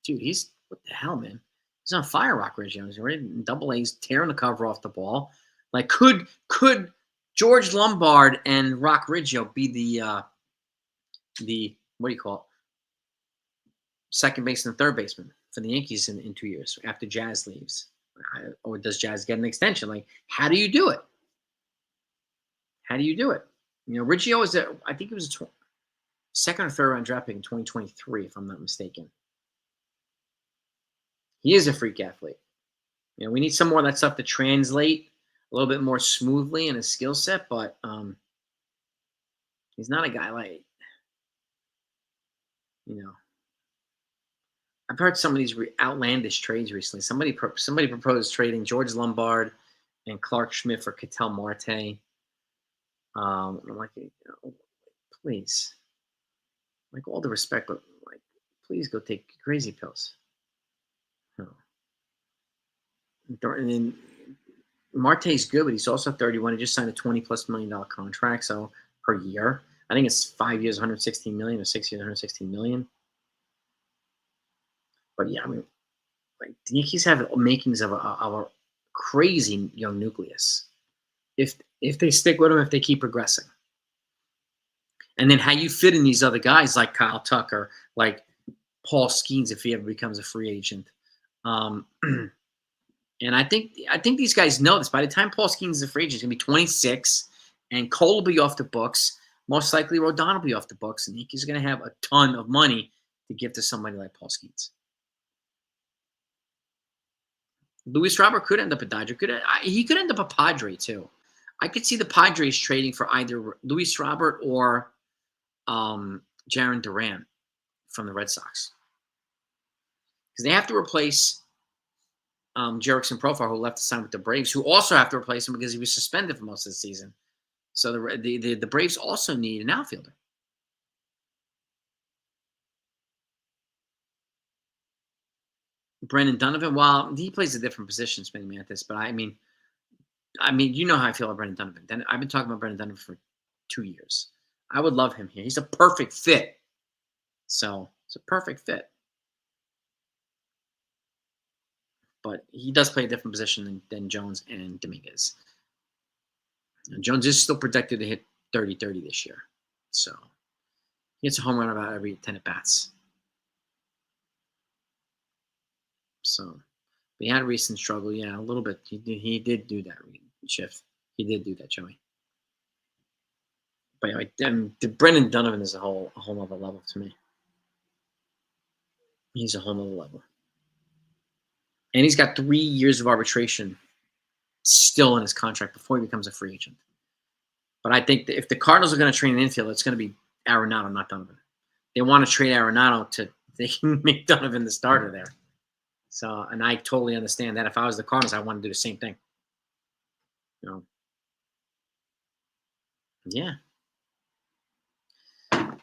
what the hell, man? He's on fire. Rock Riggio. He's already in Double A's, tearing the cover off the ball. Like, could George Lombard and Rock Riggio be the what do you call it? Second baseman and third baseman for the Yankees in 2 years after Jazz leaves? Or does Jazz get an extension? Like, how do you do it? How do you do it? You know, Riggio is I think it was a second or third round draft pick in 2023, if I'm not mistaken. He is a freak athlete. You know, we need some more of that stuff to translate a little bit more smoothly in his skill set, but he's not a guy like, you know. I've heard some of these outlandish trades recently. Somebody proposed trading George Lombard and Clark Schmidt for Ketel Marte. I'm like, please, like, all the respect, but like, please go take crazy pills. And then Marte's good, but he's also 31. He just signed a $20+ million contract, so per year. I think it's 5 years, $116 million, or 6 years, $116 million. But yeah, I mean, like, the Yankees have makings of a crazy young nucleus. If they stick with him, if they keep progressing, and then how you fit in these other guys like Kyle Tucker, like Paul Skeens, if he ever becomes a free agent. And I think these guys know this. By the time Paul Skeens is a free agent, he's going to be 26, and Cole will be off the books. Most likely, Rodon will be off the books, and the Yankees are going to have a ton of money to give to somebody like Paul Skeens. Luis Robert could end up a Dodger. He could end up a Padre, too. I could see the Padres trading for either Luis Robert or Jarren Duran from the Red Sox. Because they have to replace Jerickson Profar, who left to sign with the Braves, who also have to replace him because he was suspended for most of the season. So the Braves also need an outfielder. Brendan Donovan, while he plays a different position, Spinning Mantis, but I mean, you know how I feel about Brendan Donovan. I've been talking about Brendan Donovan for 2 years. I would love him here. He's a perfect fit So it's a perfect fit. But he does play a different position than Jones and Dominguez. Jones is still projected to hit 30-30 this year. So he hits a home run about every 10 at bats. So he had a recent struggle, yeah, a little bit. He did do that shift. He did do that, Joey. But Brendan Donovan is a whole other level to me. He's a whole other level. And he's got 3 years of arbitration still in his contract before he becomes a free agent. But I think that if the Cardinals are going to trade an infield, it's going to be Arenado, not Donovan. They want to trade Arenado to they can make Donovan the starter there. So, and I totally understand that. If I was the Cardinals, I want to do the same thing. Yeah.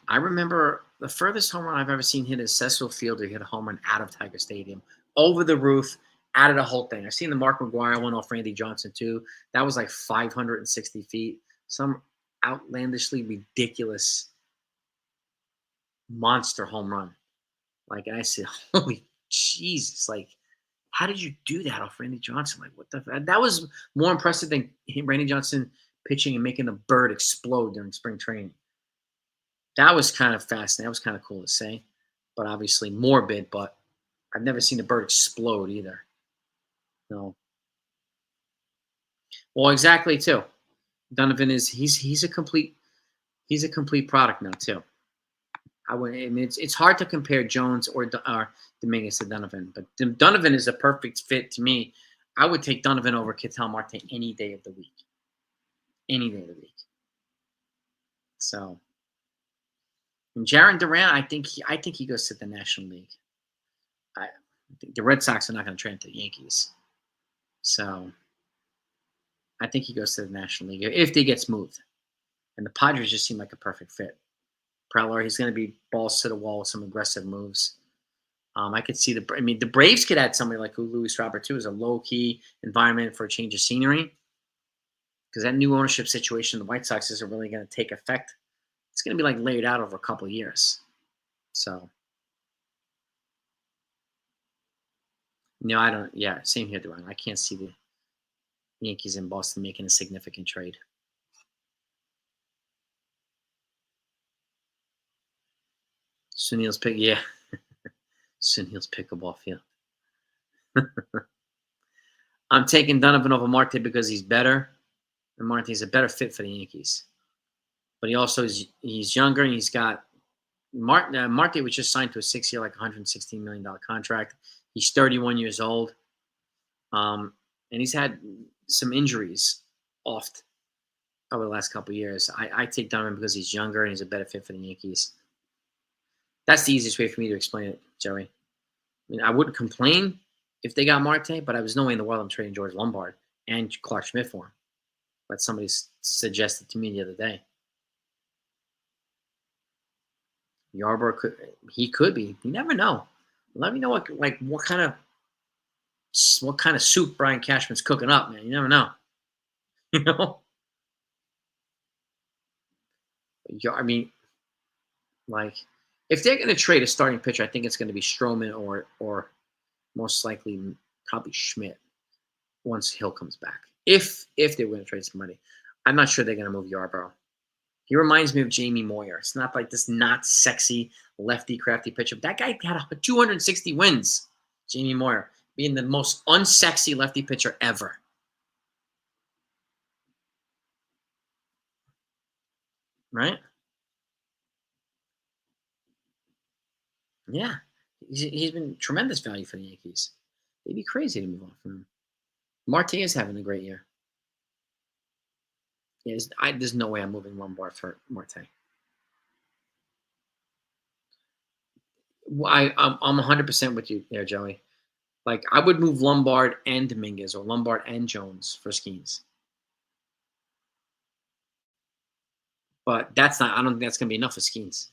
I remember the furthest home run I've ever seen hit is Cecil Fielder hit a home run out of Tiger Stadium, over the roof, out of the whole thing. I've seen the Mark McGwire one off Randy Johnson too. That was like 560 feet. Some outlandishly ridiculous monster home run. Like, and I said, holy Jesus, like, how did you do that off Randy Johnson? Like, what the? That was more impressive than Randy Johnson pitching and making the bird explode during spring training. That was kind of fascinating. That was kind of cool to say, but obviously morbid. But I've never seen a bird explode either. No. Well, exactly too. Donovan is he's a complete product now too. I mean, it's hard to compare Jones or Dominguez to Donovan, but Donovan is a perfect fit to me. I would take Donovan over Ketel Marte any day of the week. Any day of the week. So, and Jarren Duran, I think he goes to the National League. I think the Red Sox are not going to trade him to the Yankees. So, I think he goes to the National League if he gets moved. And the Padres just seem like a perfect fit. Preller, he's going to be balls to the wall with some aggressive moves. I could see the Braves could add somebody like Luis Robert too, as a low-key environment for a change of scenery. Because that new ownership situation in the White Sox isn't really going to take effect. It's going to be like laid out over a couple of years. So, no, I don't. Yeah, same here, Duran. I can't see the Yankees in Boston making a significant trade. Sunil's pick, yeah. Sunil's pickleball field. I'm taking Donovan over Marte because he's better, and Marte's a better fit for the Yankees. But he also he's younger, and he's got Marte was just signed to a 6-year, like $116 million contract. He's 31 years old, and he's had some injuries oft over the last couple of years. I take Donovan because he's younger and he's a better fit for the Yankees. That's the easiest way for me to explain it, Joey. I mean, I wouldn't complain if they got Marte, but I was no way in the world I'm trading George Lombard and Clark Schmidt for him. But somebody suggested to me the other day. Yarbrough could be. You never know. Let me know what kind of soup Brian Cashman's cooking up, man. You never know. You know? I mean, like, if they're going to trade a starting pitcher, I think it's going to be Stroman or most likely probably Schmidt once Hill comes back. If they're going to trade somebody, I'm not sure they're going to move Yarbrough. He reminds me of Jamie Moyer. It's not like this not sexy lefty crafty pitcher. That guy had 260 wins. Jamie Moyer being the most unsexy lefty pitcher ever. Right? Yeah. He's been tremendous value for the Yankees. They'd be crazy to move on from him. Marte is having a great year. Yeah, there's no way I'm moving Lombard for Marte. I'm 100% with you there, Joey. Like, I would move Lombard and Dominguez or Lombard and Jones for Skeens. But I don't think that's going to be enough for Skeens.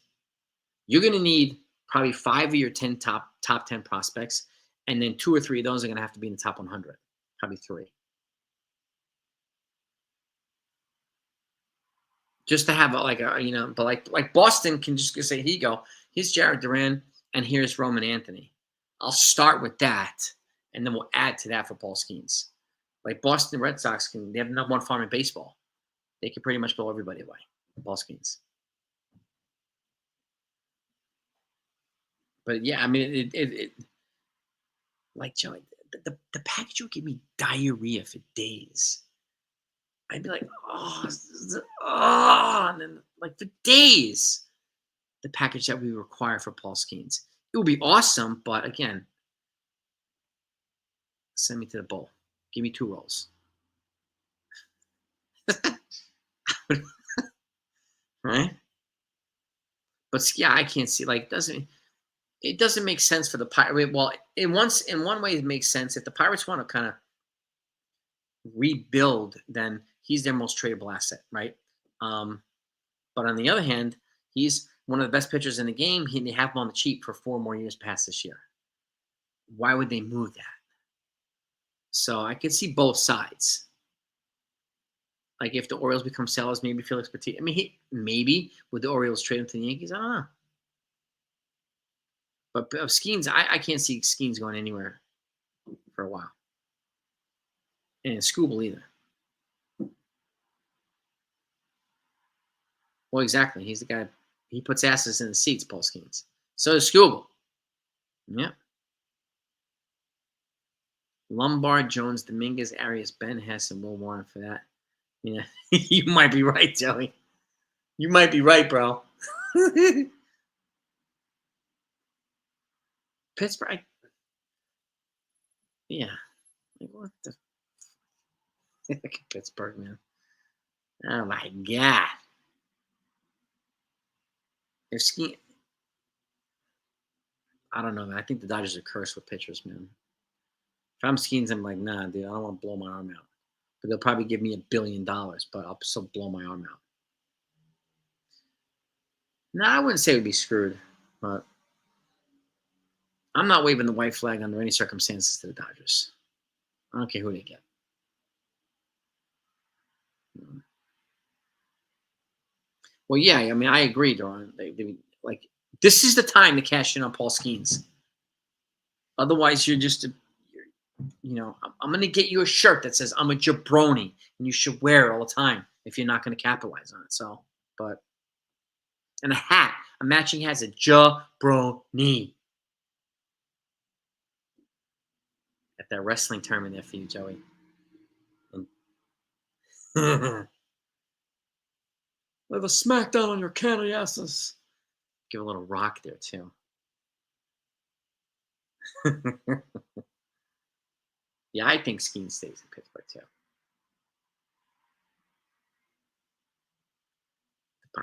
You're going to need probably 5 of your 10 top 10 prospects, and then 2 or 3 of those are going to have to be in the top 100. Probably 3. Just to have but like Boston can just say, here you go. Here's Jared Duran, and here's Roman Anthony. I'll start with that, and then we'll add to that for Paul Skeens. Like Boston Red Sox they have the number one farm in baseball. They can pretty much blow everybody away. Paul Skeens. But yeah, I mean, like Joey, the package would give me diarrhea for days. I'd be like, and then like for days, the package that we require for Paul Skeens. It would be awesome, but again, send me to the bowl. Give me 2 rolls. Right? But yeah, I can't see like it doesn't make sense for the Pirates. Well, in one way it makes sense. If the Pirates want to kind of rebuild, then he's their most tradable asset, right? But on the other hand, he's one of the best pitchers in the game. They have him on the cheap for 4 more years past this year. Why would they move that? So I could see both sides. Like if the Orioles become sellers, maybe Felix Petit. I mean, maybe would the Orioles trade him to the Yankees? I don't know. But Skeens, I can't see Skeens going anywhere for a while. And Scooble either. Well, exactly. He's the guy. He puts asses in the seats, Paul Skeens. So does Scooble. Yeah. Lombard, Jones, Dominguez, Arias, Ben Hess, and Will Warren for that. Yeah, you might be right, Joey. You might be right, bro. Pittsburgh. Yeah. Like, what the? Pittsburgh, man. Oh my God. If Ski, I don't know, man. I think the Dodgers are cursed with pitchers, man. If I'm Skeens, I'm like, nah, dude. I don't want to blow my arm out. But they'll probably give me $1 billion, but I'll still blow my arm out. No, I wouldn't say it would be screwed, but I'm not waving the white flag under any circumstances to the Dodgers. I don't care who they get. Well, yeah, I mean, I agree, Doran. Like this is the time to cash in on Paul Skeens. Otherwise, you're just, I'm going to get you a shirt that says I'm a jabroni, and you should wear it all the time if you're not going to capitalize on it. So, and a hat, a matching hat, is a jabroni. Got that wrestling term in there for you, Joey. Let a smackdown on your candy asses. Give a little rock there too. Yeah, I think Skeen stays in Pittsburgh too.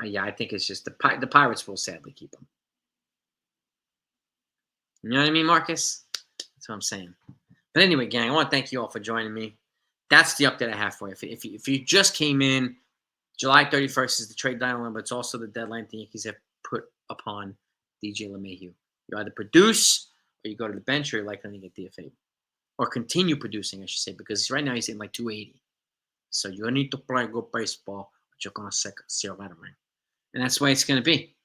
Yeah, I think it's just the Pirates will sadly keep him. You know what I mean, Marcus? That's what I'm saying. But anyway, gang, I want to thank you all for joining me. That's the update I have for you. If you just came in, July 31st is the trade deadline, but it's also the deadline the Yankees have put upon DJ LeMahieu. You either produce or you go to the bench or you're likely to get DFA. Or continue producing, I should say, because right now he's in like 280. So you need to play good baseball, but you're going to see a veteran. And that's the way it's going to be.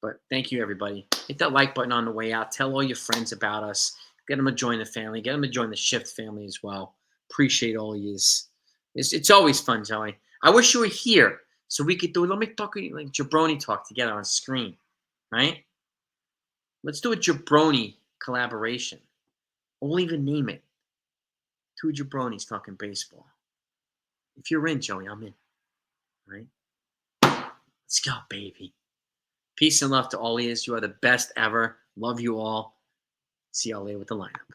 But thank you, everybody. Hit that like button on the way out. Tell all your friends about us. Get them to join the family. Get them to join the Shift family as well. Appreciate all yous. It's always fun, Joey. I wish you were here so we could let me talk like jabroni talk together on screen, right? Let's do a jabroni collaboration. We'll even name it. 2 jabronis talking baseball. If you're in, Joey, I'm in. Right? Let's go, baby. Peace and love to all of you. You are the best ever. Love you all. See y'all later with the lineup.